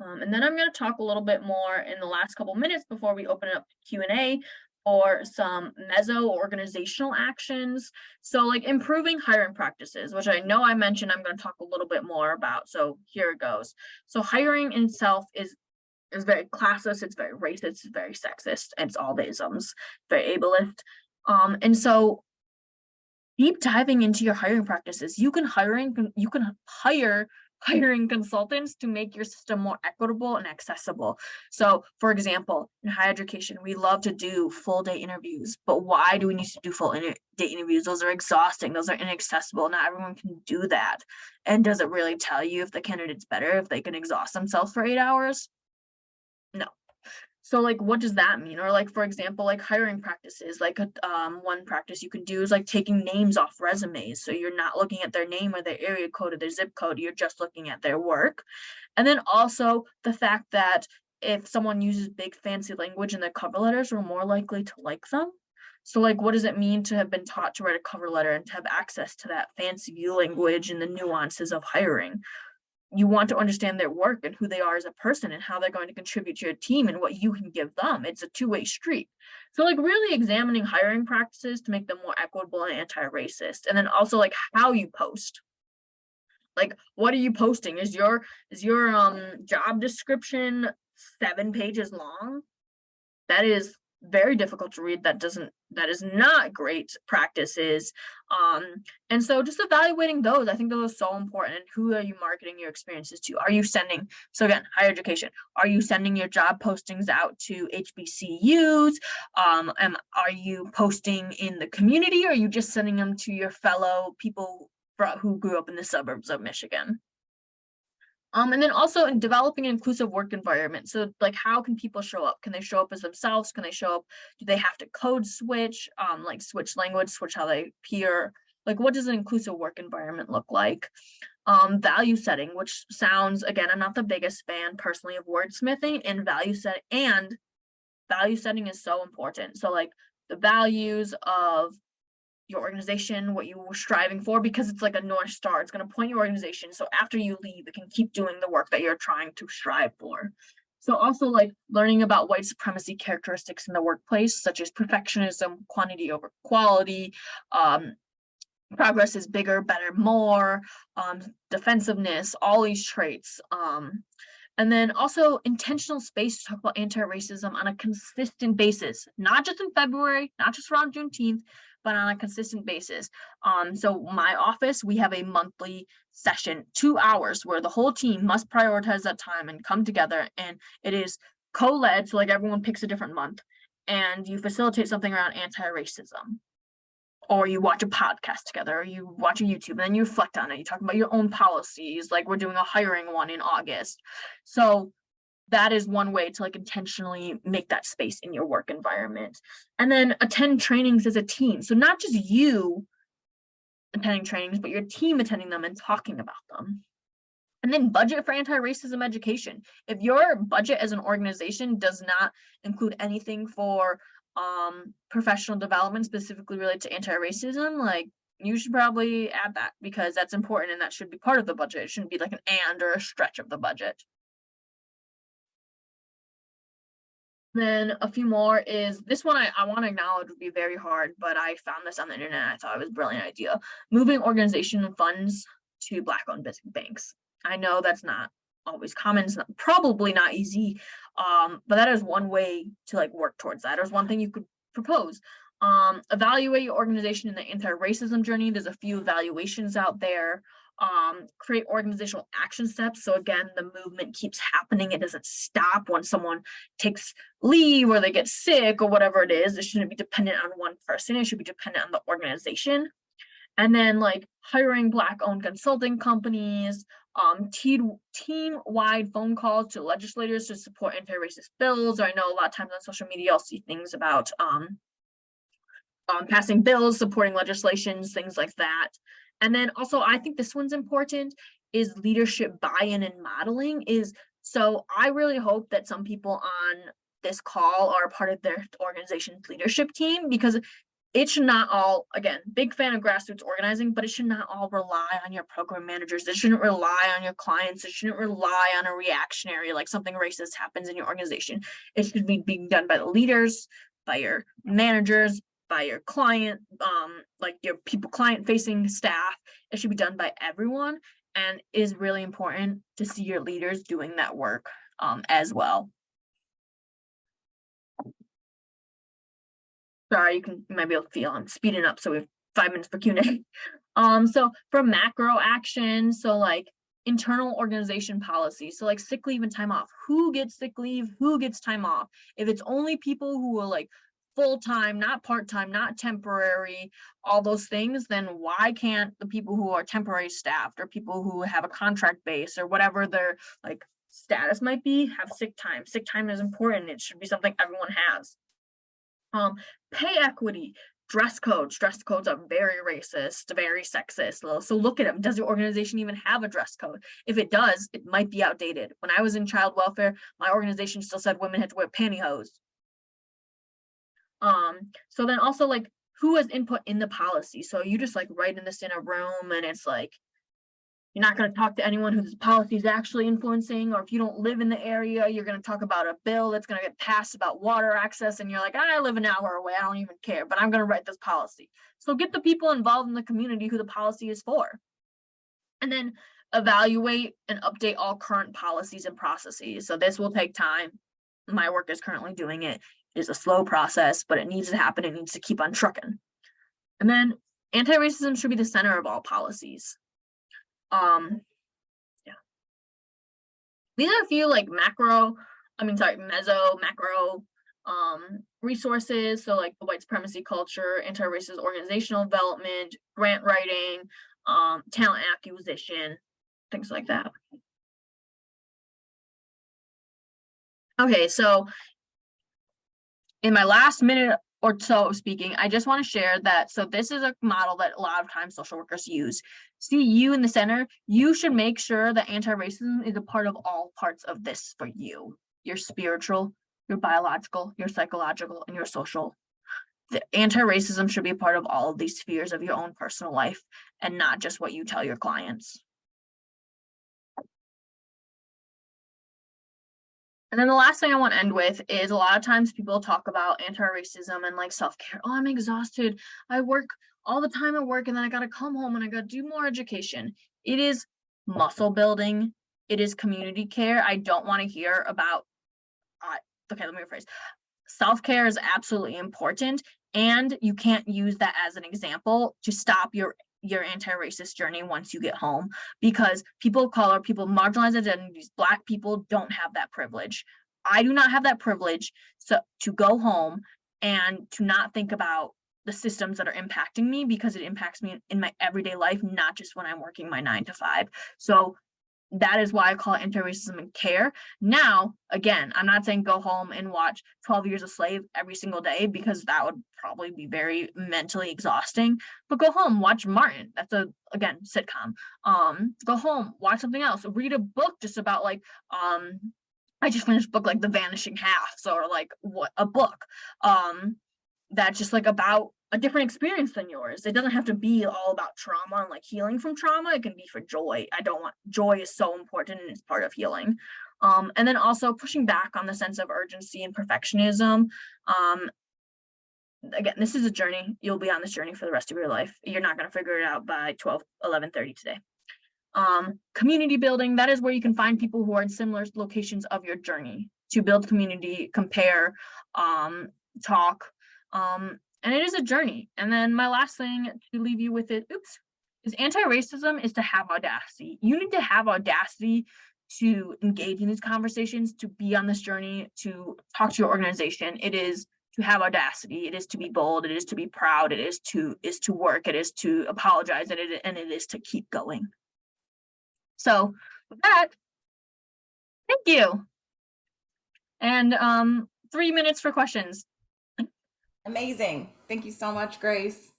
And then I'm going to talk a little bit more in the last couple minutes before we open it up to Q&A for some organizational actions. So like improving hiring practices, which I know I mentioned I'm going to talk a little bit more about. So here it goes. So hiring in itself is very classist, it's very racist, it's very sexist, and it's all the isms, very ableist. And so deep diving into your hiring practices, you can hire hiring consultants to make your system more equitable and accessible. So, for example, in higher education, we love to do full day interviews, but why do we need to do full day interviews? Those are exhausting. Those are inaccessible. Not everyone can do that. And does it really tell you if the candidate's better if they can exhaust themselves for 8 hours? No. So like, what does that mean? Or like, for example, like hiring practices, like one practice you can do is like taking names off resumes. So you're not looking at their name or their area code or their zip code, you're just looking at their work. And then also the fact that if someone uses big fancy language in their cover letters, we're more likely to like them. So like, what does it mean to have been taught to write a cover letter and to have access to that fancy language and the nuances of hiring? You want to understand their work and who they are as a person and how they're going to contribute to your team and what you can give them. It's a two-way street. So like really examining hiring practices to make them more equitable and anti-racist. And then also like how you post. Like, what are you posting? Is your job description 7 pages long? That is very difficult to read. That is not great practices. And so just evaluating those, I think those are so important. And who are you marketing your experiences to? Are you sending, so again, higher education, are you sending your job postings out to HBCUs? Are you posting in the community, or are you just sending them to your fellow people who grew up in the suburbs of Michigan? And then also in developing an inclusive work environment. So like, how can people show up? Can they show up as themselves? Can they show up? Do they have to code switch, like switch language, switch how they appear? Like, what does an inclusive work environment look like? Value setting, which sounds, again, I'm not the biggest fan personally of wordsmithing, and value setting is so important. So like the values of your organization, what you were striving for, because it's like a North Star. It's going to point your organization. So after you leave, it can keep doing the work that you're trying to strive for. So also like learning about white supremacy characteristics in the workplace, such as perfectionism, quantity over quality, progress is bigger, better, more, defensiveness, all these traits. And then also intentional space to talk about anti-racism on a consistent basis, not just in February, not just around Juneteenth, but on a consistent basis. So my office, we have a monthly session, 2 hours, where the whole team must prioritize that time and come together. And it is co-led, so like everyone picks a different month, and you facilitate something around anti-racism. Or you watch a podcast together, or you watch a YouTube, and then you reflect on it. You talk about your own policies, like we're doing a hiring one in August. So that is one way to like intentionally make that space in your work environment. And then attend trainings as a team. So not just you attending trainings, but your team attending them and talking about them. And then budget for anti-racism education. If your budget as an organization does not include anything for professional development specifically related to anti-racism, like you should probably add that, because that's important and that should be part of the budget. It shouldn't be like an and or a stretch of the budget. Then a few more is this one I want to acknowledge would be very hard, but I found this on the internet. I thought it was a brilliant idea. Moving organization funds to Black-owned banks. I know that's not always common, it's probably not easy, but that is one way to like work towards that. There's one thing you could propose. Evaluate your organization in the anti-racism journey. There's a few evaluations out there. Create organizational action steps. So again, the movement keeps happening. It doesn't stop when someone takes leave or they get sick or whatever it is. It shouldn't be dependent on one person. It should be dependent on the organization. And then like hiring Black-owned consulting companies, team-wide phone calls to legislators to support anti-racist bills. Or I know a lot of times on social media, I'll see things about passing bills, supporting legislations, things like that. And then also, I think this one's important, is leadership buy-in and modeling. So I really hope that some people on this call are a part of their organization's leadership team, because it should not all, again, big fan of grassroots organizing, but it should not all rely on your program managers. It shouldn't rely on your clients. It shouldn't rely on a reactionary, like something racist happens in your organization. It should be being done by the leaders, by your managers, by your client, like your client-facing staff. It should be done by everyone, and it is really important to see your leaders doing that work as well. Sorry, you might be able to feel I'm speeding up, so we have 5 minutes for Q&A. So for macro action, so like internal organization policies. So like sick leave and time off. Who gets sick leave? Who gets time off? If it's only people who are like full-time, not part-time, not temporary, all those things, then why can't the people who are temporary staffed or people who have a contract base or whatever their like status might be have sick time? Sick time is important. It should be something everyone has. Pay equity. Dress codes are very racist, very sexist. So look at them. Does your organization even have a dress code? If it does, it might be outdated. When I was in child welfare, my organization still said women had to wear pantyhose. So then also like who has input in the policy? So you just like writing this in a room and it's like you're not going to talk to anyone who this policy is actually influencing, or if you don't live in the area, you're going to talk about a bill that's going to get passed about water access, and you're like, I live an hour away, I don't even care, but I'm going to write this policy. So get the people involved in the community who the policy is for. And then evaluate and update all current policies and processes. So this will take time. My work is currently doing it. It is a slow process, but it needs to happen. It needs to keep on trucking. And then anti-racism should be the center of all policies. Yeah. These are a few like macro resources. So like the white supremacy culture, anti-racist organizational development, grant writing, talent acquisition, things like that. Okay, so in my last minute or so of speaking, I just want to share that. So this is a model that a lot of times social workers use. See you in the center. You should make sure that anti-racism is a part of all parts of this for you. Your spiritual, your biological, your psychological, and your social. The anti-racism should be a part of all of these spheres of your own personal life and not just what you tell your clients. And then the last thing I want to end with is a lot of times people talk about anti-racism and like self-care. Oh, I'm exhausted. I work all the time at work and then I got to come home and I got to do more education. It is muscle building. It is community care. I don't want to hear about, okay, let me rephrase. Self-care is absolutely important, and you can't use that as an example to stop your anti-racist journey once you get home, because people of color, people marginalized identities, Black people don't have that privilege. I do not have that privilege. So to go home and to not think about the systems that are impacting me, because it impacts me in my everyday life, not just when I'm working my 9 to 5. So that is why I call it anti-racism and care. Now, again, I'm not saying go home and watch 12 Years a Slave every single day, because that would probably be very mentally exhausting. But go home, watch Martin. That's again, sitcom. Go home, watch something else. Read a book just about like, I just finished a book like The Vanishing Half, or like a book that's just like about a different experience than yours. It doesn't have to be all about trauma and like healing from trauma. It can be for joy. Joy is so important and it's part of healing. And then also pushing back on the sense of urgency and perfectionism. Again, this is a journey. You'll be on this journey for the rest of your life. You're not going to figure it out by 11:30 today. Community building, that is where you can find people who are in similar locations of your journey to build community, compare, talk, and it is a journey. And then my last thing to leave you with is anti-racism is to have audacity. You need to have audacity to engage in these conversations, to be on this journey, to talk to your organization. It is to have audacity. It is to be bold. It is to be proud. It is to work. It is to apologize, and it is to keep going. So with that, thank you. And 3 minutes for questions. Amazing. Thank you so much, Grace.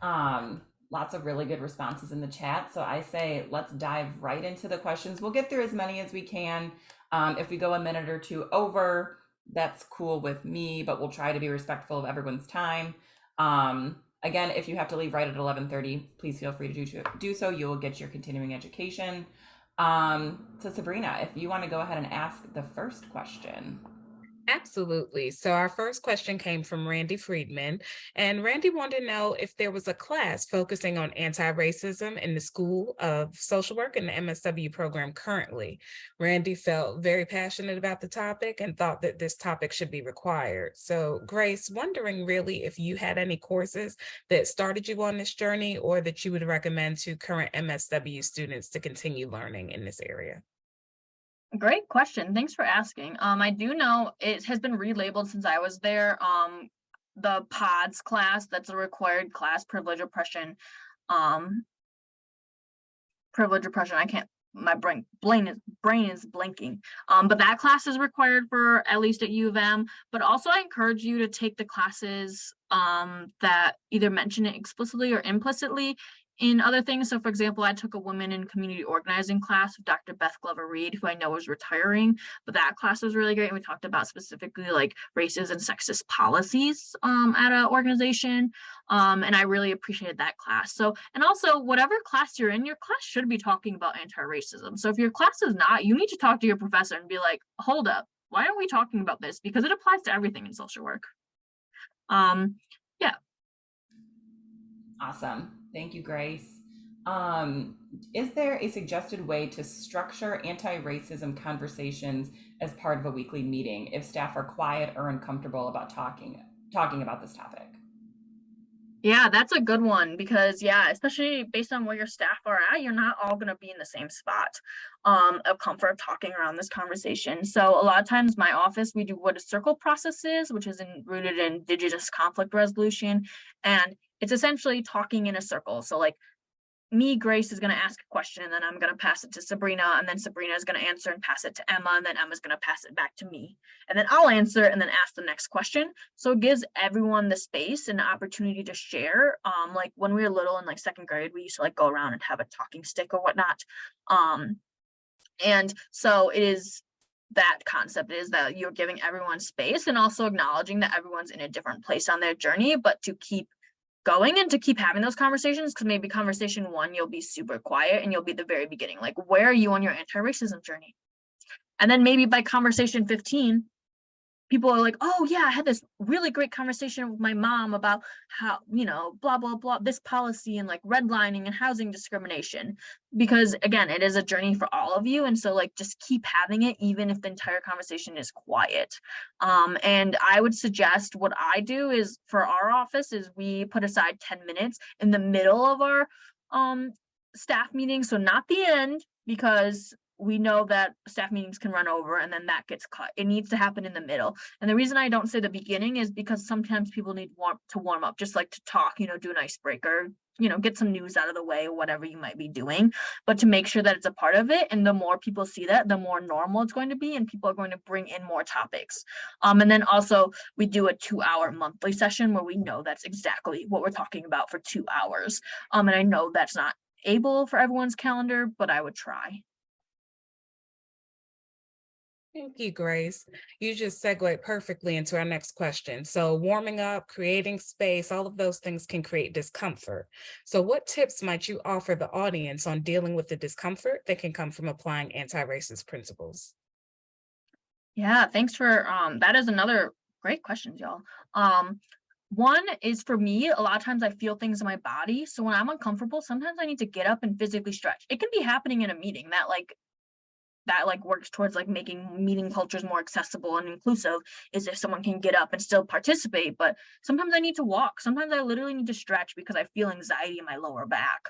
Lots of really good responses in the chat. So I say, let's dive right into the questions. We'll get through as many as we can. If we go a minute or two over, that's cool with me, but we'll try to be respectful of everyone's time. Again, if you have to leave right at 11:30, please feel free to do so. You will get your continuing education. So Sabrina, if you want to go ahead and ask the first question. Absolutely. So our first question came from Randy Friedman, and Randy wanted to know if there was a class focusing on anti-racism in the School of Social Work and the MSW program currently. Randy felt very passionate about the topic and thought that this topic should be required. So Grace, wondering really if you had any courses that started you on this journey or that you would recommend to current MSW students to continue learning in this area. Great question. Thanks for asking. I do know it has been relabeled since I was there. The PODS class, that's a required class, um, privilege oppression. I can't, my brain is blanking. But that class is required for at least at U of M. But also I encourage you to take the classes that either mention it explicitly or implicitly in other things. So for example, I took a women in community organizing class with Dr. Beth Glover Reed, who I know is retiring, but that class was really great. And we talked about specifically like racist and sexist policies at an organization. And I really appreciated that class. So, and also whatever class you're in, your class should be talking about anti-racism. So if your class is not, you need to talk to your professor and be like, hold up, why are we talking about this? Because it applies to everything in social work. Yeah. Awesome. Thank you, Grace. Is there a suggested way to structure anti-racism conversations as part of a weekly meeting if staff are quiet or uncomfortable about talking about this topic? Yeah, that's a good one because yeah, especially based on where your staff are at, you're not all going to be in the same spot of comfort talking around this conversation. So a lot of times my office, we do what a circle process is, which is rooted in Indigenous conflict resolution. And it's essentially talking in a circle. So like me, Grace, is going to ask a question and then I'm going to pass it to Sabrina, and then Sabrina is going to answer and pass it to Emma, and then Emma's going to pass it back to me, and then I'll answer and then ask the next question. So it gives everyone the space and the opportunity to share. Like when we were little in like second grade, we used to like go around and have a talking stick or whatnot. And so it is that concept is that you're giving everyone space and also acknowledging that everyone's in a different place on their journey, but to keep going and to keep having those conversations, because maybe conversation one, you'll be super quiet and you'll be at the very beginning. Like, where are you on your anti-racism journey? And then maybe by conversation 15, people are like, oh yeah, I had this really great conversation with my mom about how, blah, blah, blah, this policy and like redlining and housing discrimination. Because again, it is a journey for all of you. And so like, just keep having it, even if the entire conversation is quiet. And I would suggest what I do is for our office is we put aside 10 minutes in the middle of our staff meeting. So not the end, because we know that staff meetings can run over and then that gets cut. It needs to happen in the middle. And the reason I don't say the beginning is because sometimes people need to warm up, just like to talk, do an icebreaker, get some news out of the way, whatever you might be doing, but to make sure that it's a part of it. And the more people see that, the more normal it's going to be, and people are going to bring in more topics. And then also we do a 2-hour monthly session where we know that's exactly what we're talking about for 2 hours. And I know that's not able for everyone's calendar, but I would try. Thank you, Grace. You just segued perfectly into our next question. So warming up, creating space, all of those things can create discomfort. So what tips might you offer the audience on dealing with the discomfort that can come from applying anti-racist principles? Yeah, thanks for that is another great question, y'all. One is for me, a lot of times I feel things in my body. So when I'm uncomfortable, sometimes I need to get up and physically stretch. It can be happening in a meeting that works towards like making meeting cultures more accessible and inclusive, is if someone can get up and still participate. But sometimes I need to walk. Sometimes I literally need to stretch because I feel anxiety in my lower back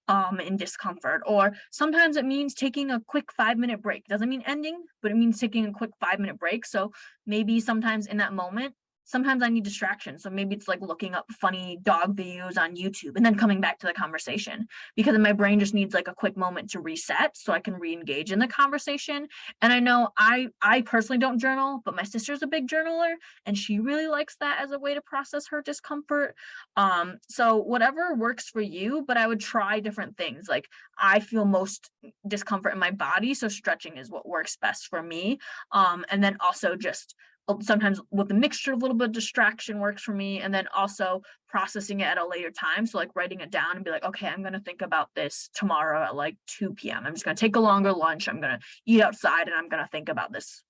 and discomfort. Or sometimes it means taking a quick 5-minute break. Doesn't mean ending, but it means taking a quick 5-minute break. So maybe sometimes in that moment, sometimes I need distraction. So maybe it's like looking up funny dog videos on YouTube and then coming back to the conversation, because my brain just needs like a quick moment to reset so I can re-engage in the conversation. And I know I personally don't journal, but my sister's a big journaler and she really likes that as a way to process her discomfort. So whatever works for you, but I would try different things. Like I feel most discomfort in my body, so stretching is what works best for me. And then also just sometimes with a mixture of a little bit of distraction works for me, and then also processing it at a later time. So like writing it down and be like, okay, I'm going to think about this tomorrow at like 2 p.m. I'm just going to take a longer lunch. I'm going to eat outside and I'm going to think about this.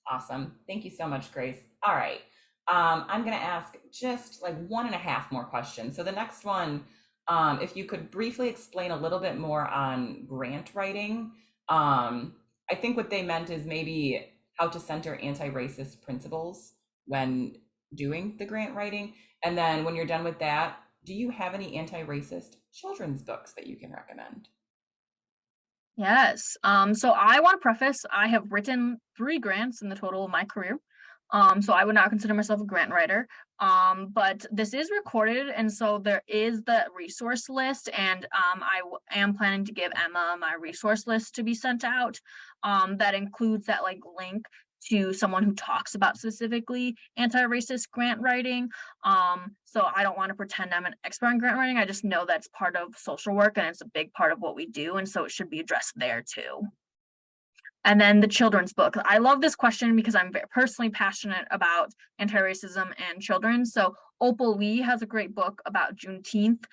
Awesome. Thank you so much, Grace. All right. I'm going to ask just like 1.5 more questions. So the next one, if you could briefly explain a little bit more on grant writing. I think what they meant is maybe how to center anti-racist principles when doing the grant writing. And then when you're done with that, do you have any anti-racist children's books that you can recommend? Yes. So I want to preface, I have written 3 grants in the total of my career. So I would not consider myself a grant writer. But this is recorded, and so there is the resource list, and am planning to give Emma my resource list to be sent out. That includes that like link to someone who talks about specifically anti-racist grant writing. So I don't want to pretend I'm an expert in grant writing. I just know that's part of social work and it's a big part of what we do, and so it should be addressed there too. And then the children's book. I love this question because I'm personally passionate about anti-racism and children. So Opal Lee has a great book about Juneteenth.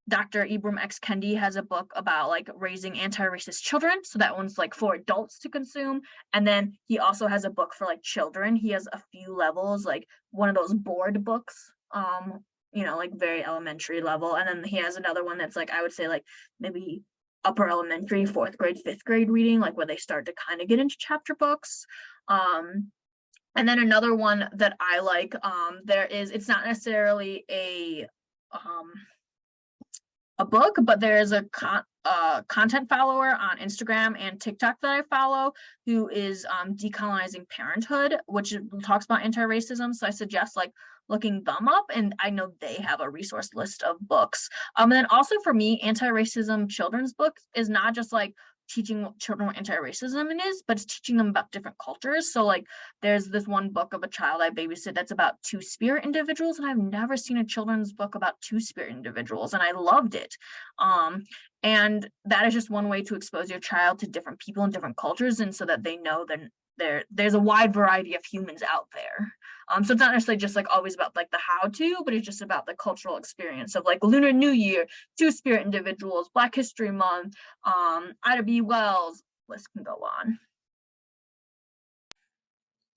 Dr. Ibram X. Kendi has a book about like raising anti-racist children. So that one's like for adults to consume. And then he also has a book for like children. He has a few levels, like one of those board books, like very elementary level. And then he has another one that's like, I would say like maybe upper elementary, 4th grade, 5th grade reading, like where they start to kind of get into chapter books. And then another one that I like, it's not necessarily a book, but there is a content follower on Instagram and TikTok that I follow who is decolonizing parenthood, which talks about anti-racism. So I suggest like looking them up, and I know they have a resource list of books. And then also for me, anti-racism children's books is not just like teaching children what anti-racism is, but it's teaching them about different cultures. So like there's this one book of a child I babysit that's about two-spirit individuals, and I've never seen a children's book about two-spirit individuals, and I loved it. And that is just one way to expose your child to different people and different cultures, and so that they know that there's a wide variety of humans out there. So it's not necessarily just like always about like the how to, but it's just about the cultural experience of like Lunar New Year, two-spirit individuals, Black History Month, Ida B. Wells, list can go on.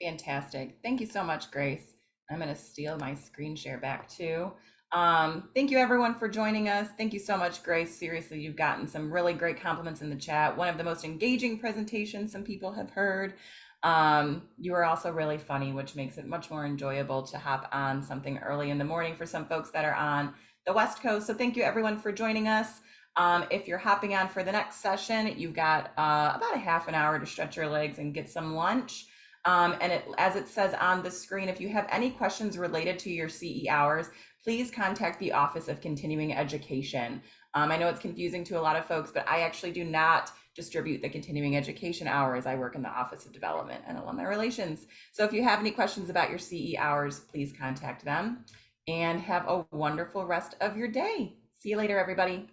Fantastic. Thank you so much, Grace. I'm going to steal my screen share back too. Thank you everyone for joining us. Thank you so much, Grace. Seriously, you've gotten some really great compliments in the chat. One of the most engaging presentations some people have heard. You are also really funny, which makes it much more enjoyable to hop on something early in the morning for some folks that are on the West Coast. So thank you everyone for joining us. If you're hopping on for the next session, you've got about a half an hour to stretch your legs and get some lunch. And as it says on the screen, if you have any questions related to your CE hours, please contact the Office of Continuing Education. I know it's confusing to a lot of folks, but I actually do not distribute the continuing education hours. I work in the Office of Development and Alumni Relations. So if you have any questions about your CE hours, please contact them, and have a wonderful rest of your day. See you later, everybody.